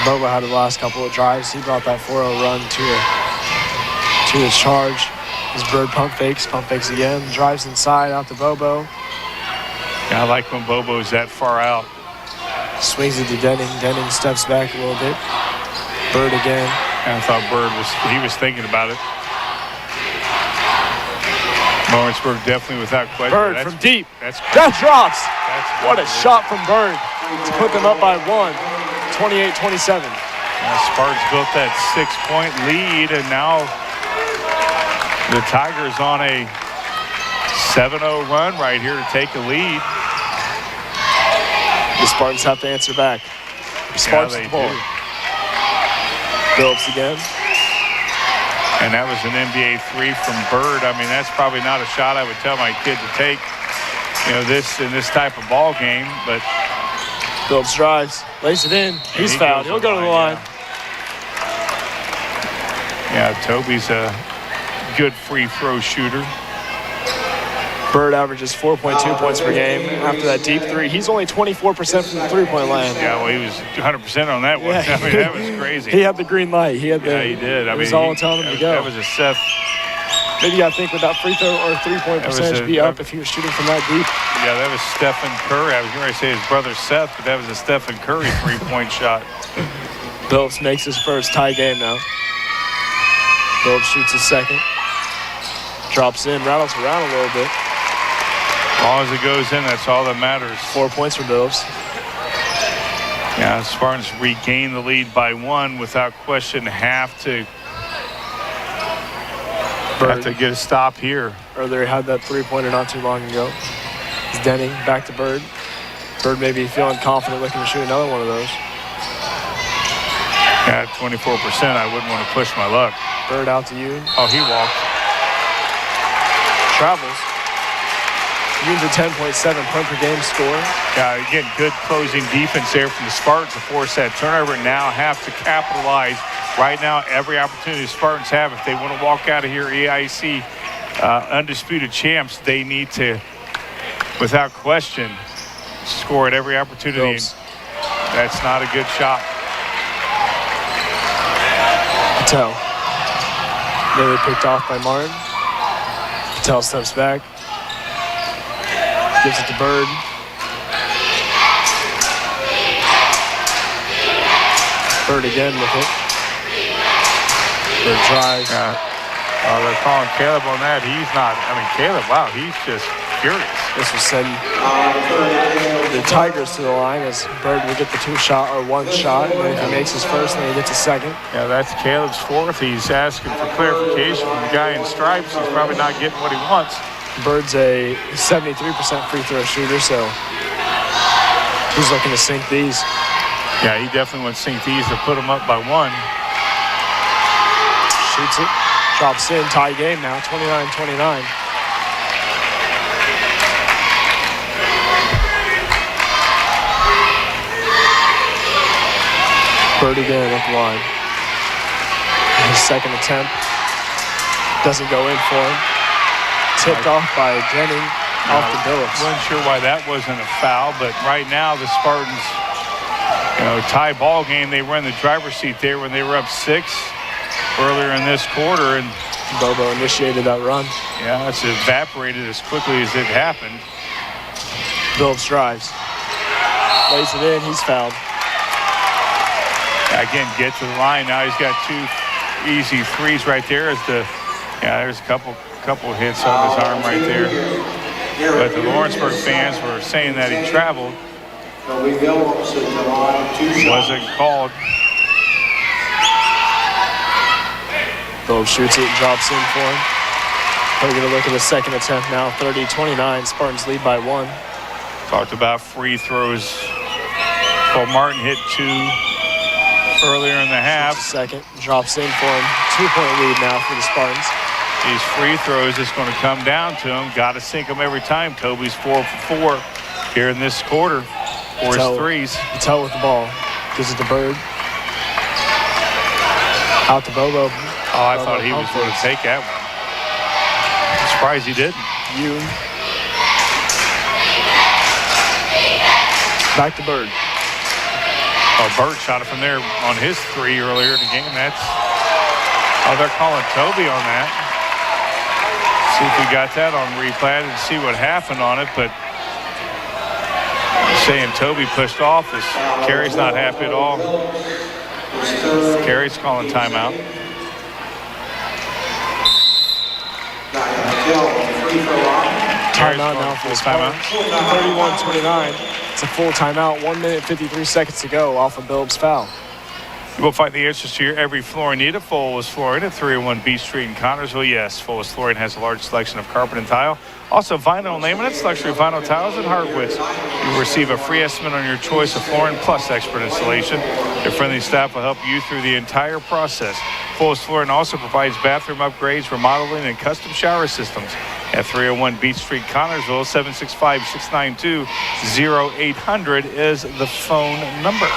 Bobo had the last couple of drives. He brought that 4-0 run to his charge. His Bird pump fakes again. Drives inside, out to Bobo. Yeah, I like when Bobo's that far out. Swings it to Denning. Denning steps back a little bit. Bird again. And I thought Bird was thinking about it. Lawrenceburg definitely without question. Bird from deep. That drops. What a shot from Bird to put them up by 1. 28-27. Spartans built that 6-point lead, and now the Tigers on a 7-0 run right here to take a lead. The Spartans have to answer back. Spartans the ball. Phillips again. And that was an NBA 3 from Bird. I mean, that's probably not a shot I would tell my kid to take, you know, in this type of ball game, but Phillips drives, lays it in. He's fouled. He'll go to the line. Yeah, Toby's a good free throw shooter. Bird averages 4.2 points per game. After that deep three, he's only 24% from the three-point line. Yeah, well, he was 100% on that one. Yeah. I mean, that was crazy. He had the green light. He did. He was all telling him to go. That was a Seth. Maybe I think with that free throw or three-point percentage be up if he was shooting from that deep. Yeah, that was Stephen Curry. I was going to say his brother Seth, but that was a Stephen Curry three-point shot. Phillips makes his first tie game now. Phillips shoots his second. Drops in, rattles around a little bit. As long as it goes in, that's all that matters. 4 points for Phillips. Yeah, Spartans regain the lead by 1 without question. Have to get a stop here. Earlier had that three-pointer not too long ago. It's Denning back to Bird. Bird may be feeling confident looking to shoot another one of those. Yeah, at 24%, I wouldn't want to push my luck. Bird out to Yoon. Oh, he walked. Travels. Yoon's a 10.7 point per game score. Yeah, again, good closing defense there from the Spartans to force that turnover. Now have to capitalize. Right now, every opportunity the Spartans have, if they want to walk out of here EIC undisputed champs, they need to, without question, score at every opportunity. That's not a good shot. Patel. Nearly picked off by Martin. Patel steps back. Gives it to Bird. Bird again with it. Bird drives. They're calling Caleb on that. He's not. I mean, Caleb, wow, he's just furious. This will send the Tigers to the line as Bird will get the one shot, and then if he makes his first, then he gets a second. Yeah, that's Caleb's fourth. He's asking for clarification from the guy in stripes. He's probably not getting what he wants. Bird's a 73% free throw shooter, so he's looking to sink these. Yeah, he definitely wants to sink these to put them up by 1. Shoots it, drops in, tie game now, 29-29. Bird again at the line. His second attempt doesn't go in for him. Tipped off by Denning off the Phillips. Wasn't sure why that wasn't a foul, but right now the Spartans, tie ball game. They were in the driver's seat there when they were up 6 earlier in this quarter, and Bobo initiated that run. Yeah, it's evaporated as quickly as it happened. Phillips drives, lays it in. He's fouled. Again, get to the line. Now he's got 2 easy threes right there. There's a couple hits on his arm right there. But the Lawrenceburg fans were saying that he traveled. Wasn't called. Phillips shoots it and drops in for him. We're going to look at the second attempt now. 30-29. Spartans lead by 1. Talked about free throws. Well, Martin hit 2 earlier in the half. Second, drops in for him. 2-point lead now for the Spartans. These free throws, it's going to come down to him. Got to sink them every time. Toby's 4 for 4 here in this quarter. For his threes. Patel with the ball. Gives it to Bird. Out to Bobo. Oh, I thought he was going to take that one. I'm surprised he didn't. Yoon. Back to Bird. Oh, Bird shot it from there on his 3 earlier in the game. They're calling Toby on that. See if we got that on replay and see what happened on it, but saying Toby pushed off. Carey's not happy at all. Carey's calling timeout. Timeout now for the Spartans. 31-29. It's a full timeout. 1 minute, 53 seconds to go off of Billups' foul. We'll find the answers to your every flooring need at Fullest Flooring at 301 Beach Street in Connersville. Yes, Fullest Flooring has a large selection of carpet and tile. Also, vinyl and laminates, luxury vinyl tiles, and hardwoods. You will receive a free estimate on your choice of flooring plus expert installation. Their friendly staff will help you through the entire process. Fullest Flooring also provides bathroom upgrades, remodeling, and custom shower systems. At 301 Beach Street, Connersville, 765-692-0800 is the phone number.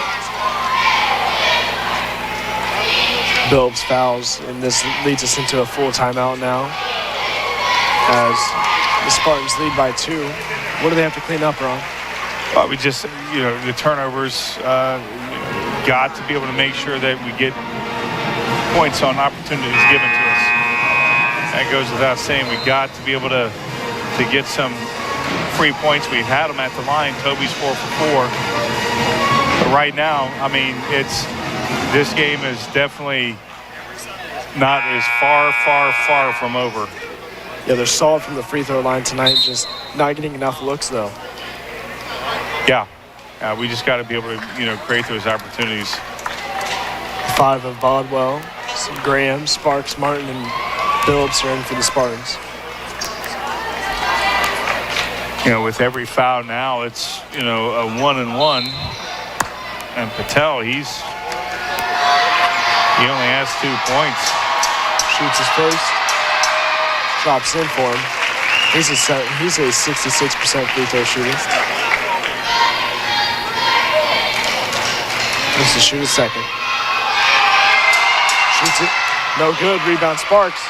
Billups fouls, and this leads us into a full timeout now as The Spartans lead by 2. What do they have to clean up, Ron? We just, the turnovers, got to be able to make sure that we get points on opportunities given to us. That goes without saying. We got to be able to get some free points. We've had them at the line. Toby's 4 for 4. But right now, I mean, this game is definitely not as far from over. Yeah, they're solid from the free throw line tonight, just not getting enough looks, though. Yeah. We just got to be able to, create those opportunities. 5 of Bodwell, some Graham, Sparks, Martin, and Phillips are in for the Spartans. With every foul now, it's, a 1-and-1. And Patel, he only has 2 points. Shoots his first, drops in for him. He's a 66% free throw shooter. This is shoot a second. Shoots it. No good. Rebound Sparks.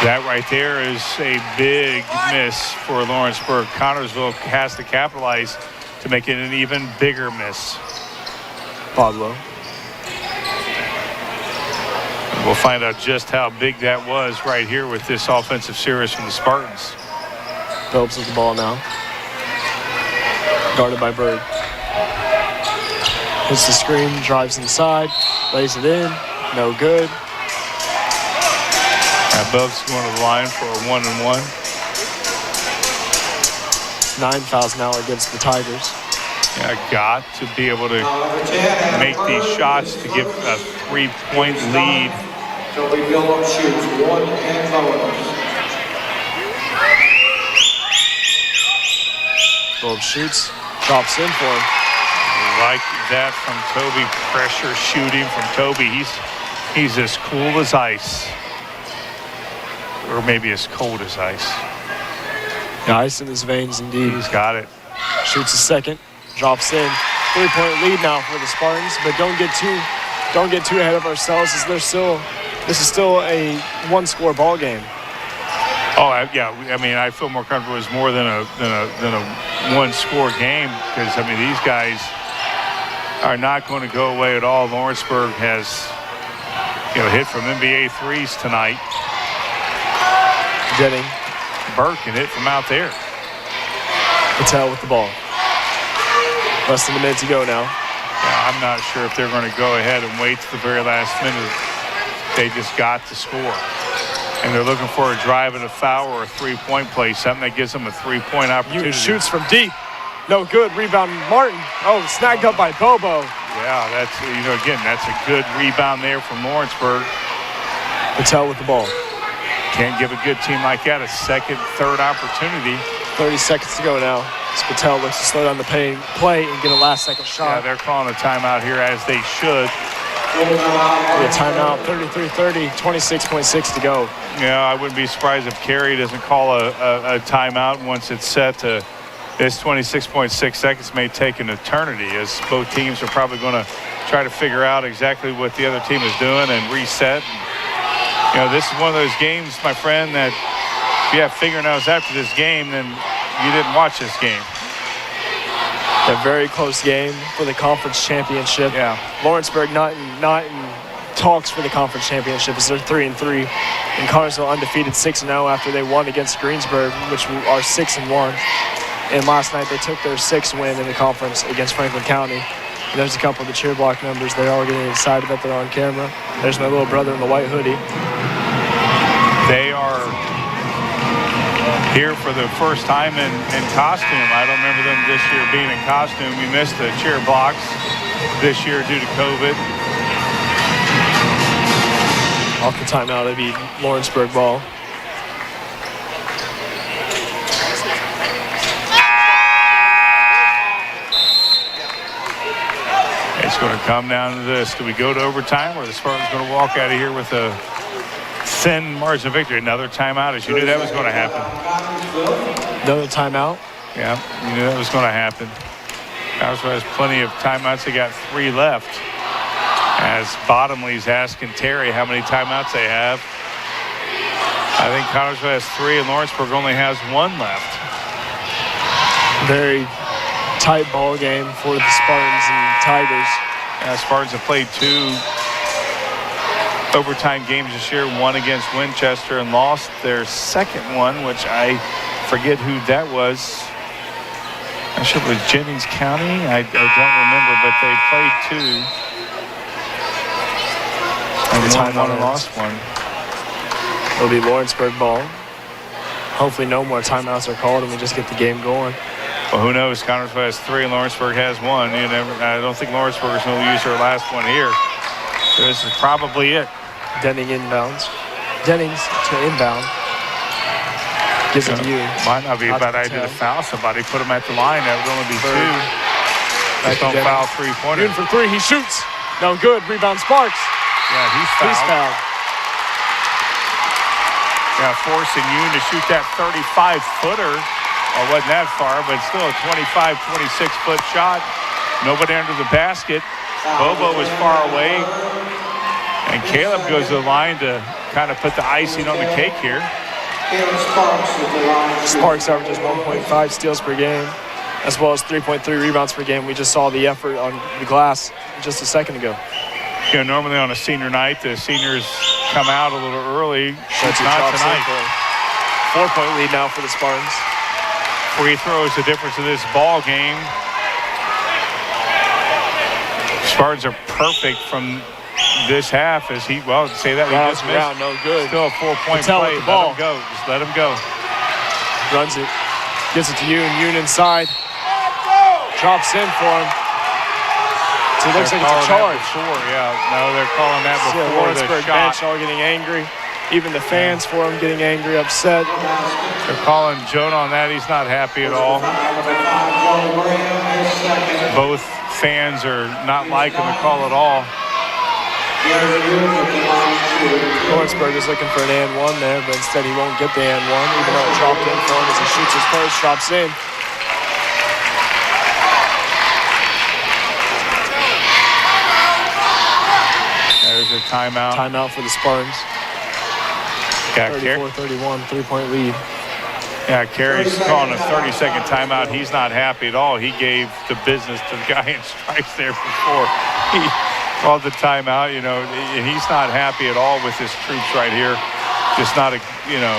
That right there is a big miss for Lawrenceburg. Connorsville has to capitalize to make it an even bigger miss. Bodlow. We'll find out just how big that was right here with this offensive series from the Spartans. Phillips with the ball now. Guarded by Bird. Hits the screen, drives inside, lays it in, no good. Phillips going to the line for a 1-and-1. 9 fouls now against the Tigers. Got to be able to make these shots to give a 3-point lead. Toby Phillips shoots 1 and bonus. Phillips shoots, drops in for him. Like that from Toby. Pressure shooting from Toby. He's as cool as ice. Or maybe as cold as ice. Yeah, ice in his veins, indeed. He's got it. Shoots a second, drops in. 3-point lead now for the Spartans, but don't get too ahead of ourselves, as this is still a 1-score ball game. Oh yeah, I mean, I feel more comfortable as more than a 1-score game, because I mean, these guys are not going to go away at all. Lawrenceburg has hit from NBA threes tonight. Getting Burke can hit from out there. Patel with the ball. Less than a minute to go now. Yeah, I'm not sure if they're going to go ahead and wait to the very last minute. They just got to score. And they're looking for a drive and a foul or a 3-point play, something that gives them a 3-point opportunity. Shoots from deep. No good. Rebound Martin. Oh, snagged up by Bobo. Yeah, that's, again, that's a good rebound there from Lawrenceburg. Patel with the ball. Can't give a good team like that a second, third opportunity. 30 seconds to go now. As Patel looks to slow down the play and get a last-second shot. Yeah, they're calling a timeout here, as they should. A timeout, 33-30, 26.6 to go. Yeah, I wouldn't be surprised if Carey doesn't call a timeout once it's set to this 26.6 seconds. May take an eternity, as both teams are probably going to try to figure out exactly what the other team is doing and reset. This is one of those games, my friend, that if you have fingernails after this game, then you didn't watch this game. A very close game for the conference championship. Yeah. Lawrenceburg not in talks for the conference championship, as they're 3-3. And Connorsville undefeated 6-0 after they won against Greensburg, which are 6-1. And last night they took their 6th win in the conference against Franklin County. And there's a couple of the cheer block numbers. They're all getting excited that they're on camera. There's my little brother in the white hoodie. They are here for the first time in costume. I don't remember them this year being in costume. We missed the cheer blocks this year due to COVID. Off the timeout, it'd be Lawrenceburg ball. It's going to come down to this. Do we go to overtime, or the Spartans going to walk out of here with a thin margin of victory? Another timeout, as you knew that was going to happen. Another timeout? Yeah, you knew that was going to happen. Connorsville has plenty of timeouts. They got 3 left. As Bottomley's asking Terry how many timeouts they have. I think Connersville has 3 and Lawrenceburg only has 1 left. Very tight ball game for the Spartans and Tigers. Spartans have played 2 overtime games this year, 1 against Winchester, and lost their second one, which I forget who that was. I'm sure it was Jennings County. I don't remember, but they played 2 and won 1 and lost 1. It'll be Lawrenceburg ball. Hopefully no more timeouts are called and we just get the game going. Well, who knows? Connersville has 3 and Lawrenceburg has 1. I don't think Lawrenceburg is going to use their last one here. So this is probably it. Denning inbounds. Dennings to inbound. Gives it to you. Might not be a bad idea to foul somebody. Put them at the line. That would only be 2. Just don't foul 3-pointer. Yoon from 3. He shoots. No good. Rebound Sparks. Yeah, he's fouled. Yeah, forcing Yoon to shoot that 35-footer. Well, wasn't that far, but still a 25, 26-foot shot. Nobody under the basket. Bobo was far away. And Caleb goes to the line to kind of put the icing on the cake here. Sparks averages 1.5 steals per game, as well as 3.3 rebounds per game. We just saw the effort on the glass just a second ago. You know, normally on a senior night, the seniors come out a little early. But not tonight. 4-point lead now for the Spartans. Free throws the difference of this ball game. Spartans are perfect from this half as he, well, say that, he just missed. Around, no good. Still a 4-point play. Let him go. Just let him go. Runs it. Gives it to Yoon. Yoon inside. Drops in for him. So it looks like it's a charge. No, they're calling that before the Lawrenceburg shot. bench all getting angry. Even the fans for him getting angry, upset. They're calling Jonah on that. He's not happy at all. Both fans are not liking the call at all. Lawrenceburg is looking for an and 1 there, but instead he won't get the and 1, even though it dropped in for him as he shoots his first, drops in. There's a timeout. Timeout for the Spartans. Yeah, 34-31, 3-point lead. Yeah, Carey's calling a 30-second timeout. He's not happy at all. He gave the business to the guy in stripes there before he called the timeout. You know, he's not happy at all with his troops right here. Just not a, you know.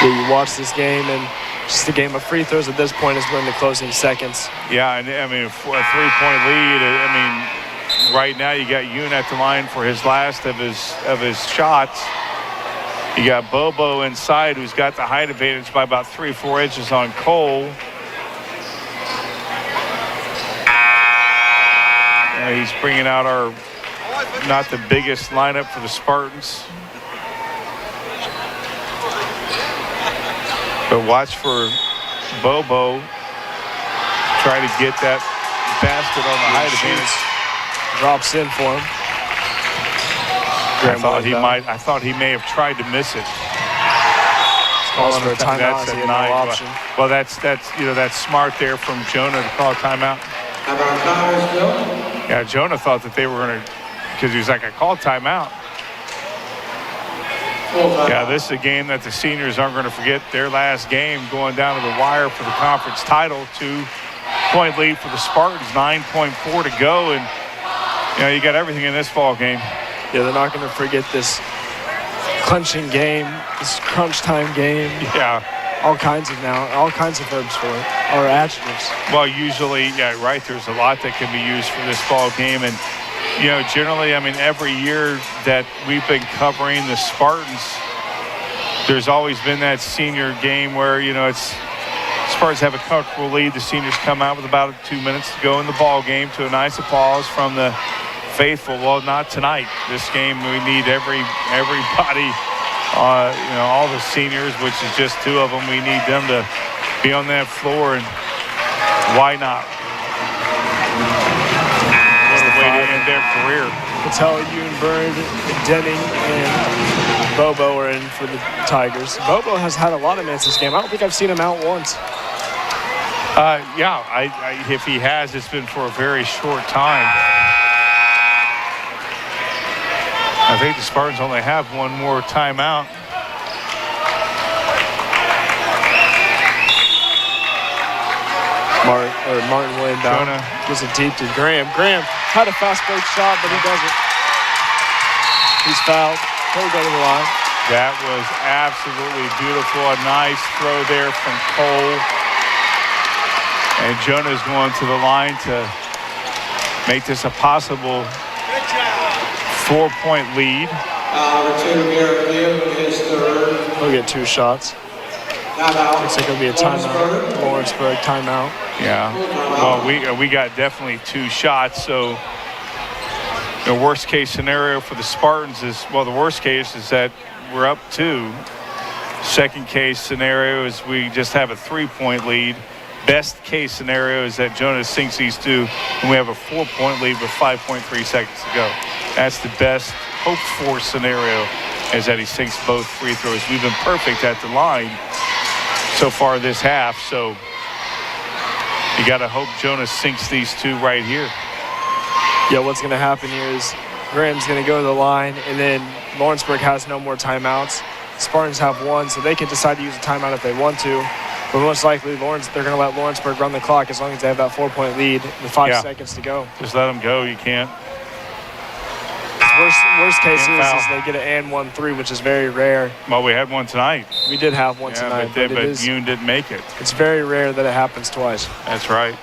Yeah, you watch this game and just a game of free throws at this point is when the closing seconds. Yeah, and I mean, a 3-point lead. I mean, right now you got Yoon at the line for his last of his shots. You got Bobo inside, who's got the height advantage by about 3-4 inches on Cole. He's bringing out our not the biggest lineup for the Spartans. But watch for Bobo try to get that basket on the height advantage. Drops in for him. I thought he may have tried to miss it. Calls for a timeout. That's He at had 9. no option. Well, that's that's smart there from Jonah to call a timeout. How about Connersville? Yeah, Jonah thought that they were going to, because he was like, I called timeout. Yeah, this is a game that the seniors aren't going to forget. Their last game going down to the wire for the conference title. 2-point lead for the Spartans, 9.4 to go, and you know you got everything in this ball game. Yeah, they're not going to forget this clinching game, this crunch time game. Yeah. All kinds of verbs for it, or adjectives. Well, usually, yeah, right. There's a lot that can be used for this ball game, and you know, generally, I mean, every year that we've been covering the Spartans, there's always been that senior game where you know Spartans have a comfortable lead. The seniors come out with about 2 minutes to go in the ball game to a nice applause from the faithful. Well, not tonight. This game, we need everybody. You know, all the seniors, which is just 2 of them. We need them to be on that floor, and why not? What a way to end their career. Patel, Bird, Denning, and Bobo are in for the Tigers. Bobo has had a lot of minutes this game. I don't think I've seen him out once. Yeah, if he has, it's been for a very short time. I think the Spartans only have one more timeout. Martin will inbound. Gives it deep to Graham. Graham had a fast break shot, but he doesn't. He's fouled. He'll go to the line. That was absolutely beautiful. A nice throw there from Cole. And Jonah's going to the line to make this a possible 4-point lead. He'll get 2 shots. Looks like it'll be a timeout. Lawrenceburg timeout. Yeah. Well, we got definitely 2 shots. So the worst case scenario for the Spartans is, well, the worst case is that we're up 2. Second case scenario is we just have a 3-point lead. Best case scenario is that Jonah sinks these 2 and we have a 4-point lead with 5.3 seconds to go. That's the best hoped for scenario, is that he sinks both free throws. We've been perfect at the line so far this half, so you got to hope Jonah sinks these 2 right here. Yeah, what's going to happen here is Graham's going to go to the line, and then Lawrenceburg has no more timeouts. Spartans have 1, so they can decide to use a timeout if they want to. But most likely, they're going to let Lawrenceburg run the clock as long as they have that 4-point lead with 5 seconds to go. Just let them go. You can't. Worst case is they get an and 1-3, which is very rare. Well, we had one tonight. We did have one tonight, but Yoon didn't make it. It's very rare that it happens twice. That's right.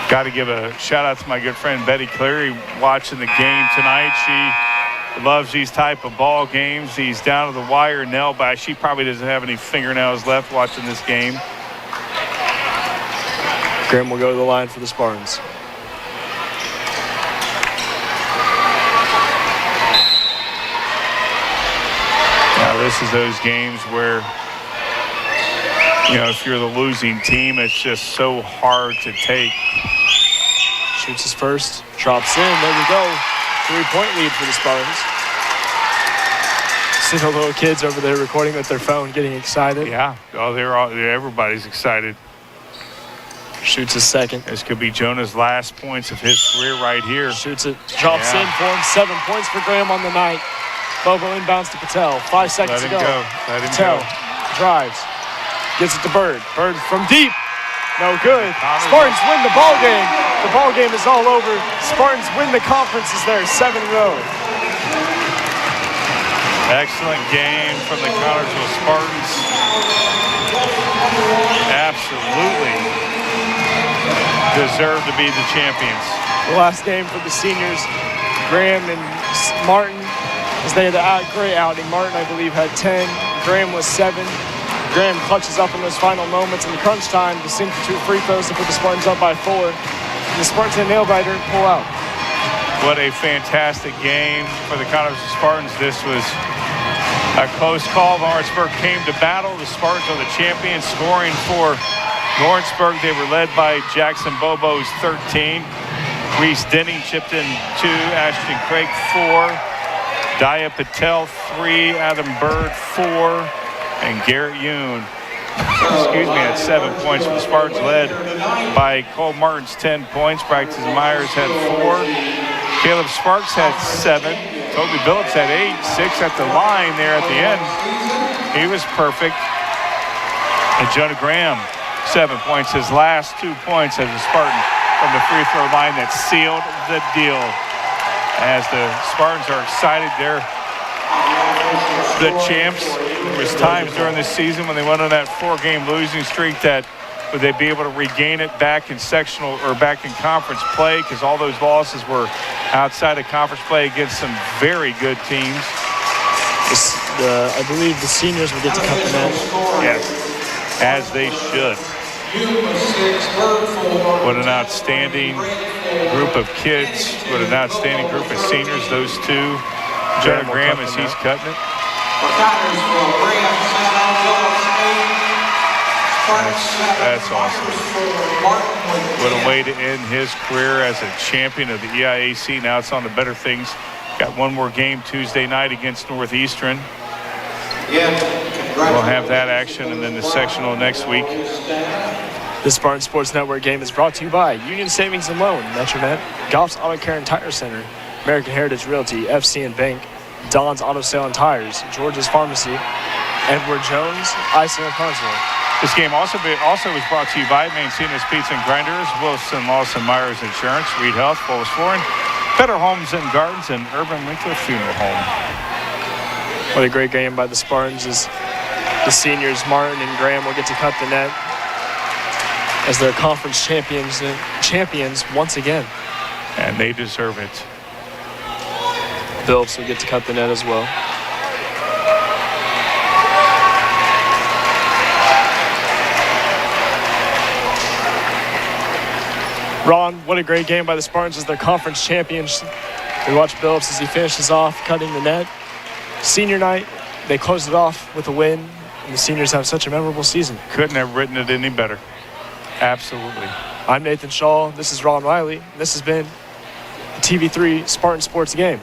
Got to give a shout out to my good friend Betty Cleary watching the game tonight. She loves these type of ball games. These down to the wire nail bite. She probably doesn't have any fingernails left watching this game. Graham will go to the line for the Spartans. Now this is those games where, you know, if you're the losing team, it's just so hard to take. Shoots his first, drops in, there we go. 3-point lead for the Spartans. See the little kids over there recording with their phone, getting excited. Yeah, everybody's excited. Shoots his second. This could be Jonah's last points of his career right here. Shoots it, drops in for him. 7 points for Graham on the night. Bobo inbounds to Patel. 5 seconds to go. Let him Patel go. drives, gets it to Bird. Bird from deep. No good. Spartans win the ball game. The ball game is all over. Spartans win the conference as they're 7-0. Excellent game from the Connersville Spartans. Absolutely deserve to be the champions. The last game for the seniors, Graham and Martin, as they had a great outing. Martin, I believe, had 10. Graham was 7. Graham clutches up in those final moments in crunch time to sink the 2 free throws to put the Spartans up by 4. And the Spartans had a nail-biter pull out. What a fantastic game for the Connersville Spartans. This was a close call. Lawrenceburg came to battle. The Spartans are the champions, scoring for Lawrenceburg. They were led by Jackson Bobo's 13. Reese Denning chipped in 2. Ashton Craig 4. Daya Patel 3. Adam Bird 4. And Garrett Yoon, had 7 points for the Spartans, led by Cole Martin's 10 points. Braxton Myers had 4. Caleb Sparks had 7. Toby Billups had 8. 6 at the line there at the end. He was perfect. And Jonah Graham, 7 points. His last 2 points as a Spartan from the free throw line that sealed the deal. As the Spartans are excited, they're the champs. There was times during this season when they went on that 4-game losing streak that would they be able to regain it back in sectional or back in conference play, because all those losses were outside of conference play against some very good teams. I believe the seniors will get to cut the net. Yes, as they should. What an outstanding group of kids. What an outstanding group of seniors, those 2. Jonah Graham, as he's cutting it. That's awesome. What a way to end his career as a champion of the EIAC. Now it's on to better things. Got one more game Tuesday night against Northeastern. We'll have that action, and then the sectional next week. The Spartan Sports Network game is brought to you by Union Savings and Loan, Metronet, Goff's Auto Care and Tire Center, American Heritage Realty, FC and Bank, Don's Auto Sale and Tires, George's Pharmacy, Edward Jones, Icing of Consular. This game also was brought to you by Mancina's Pizza and Grinders, Wilson Lawson Myers Insurance, Reed Health, Fullest Flooring, Better Homes and Gardens, and Urban Winkler Funeral Home. What a great game by the Spartans as the seniors, Martin and Graham, will get to cut the net as their conference champions once again. And they deserve it. Bills will get to cut the net as well. Ron, what a great game by the Spartans as their conference champions. We watch Billups as he finishes off cutting the net. Senior night, they closed it off with a win, and the seniors have such a memorable season. Couldn't have written it any better. Absolutely. I'm Nathan Shaw. This is Ron Riley. This has been the TV3 Spartan Sports Game.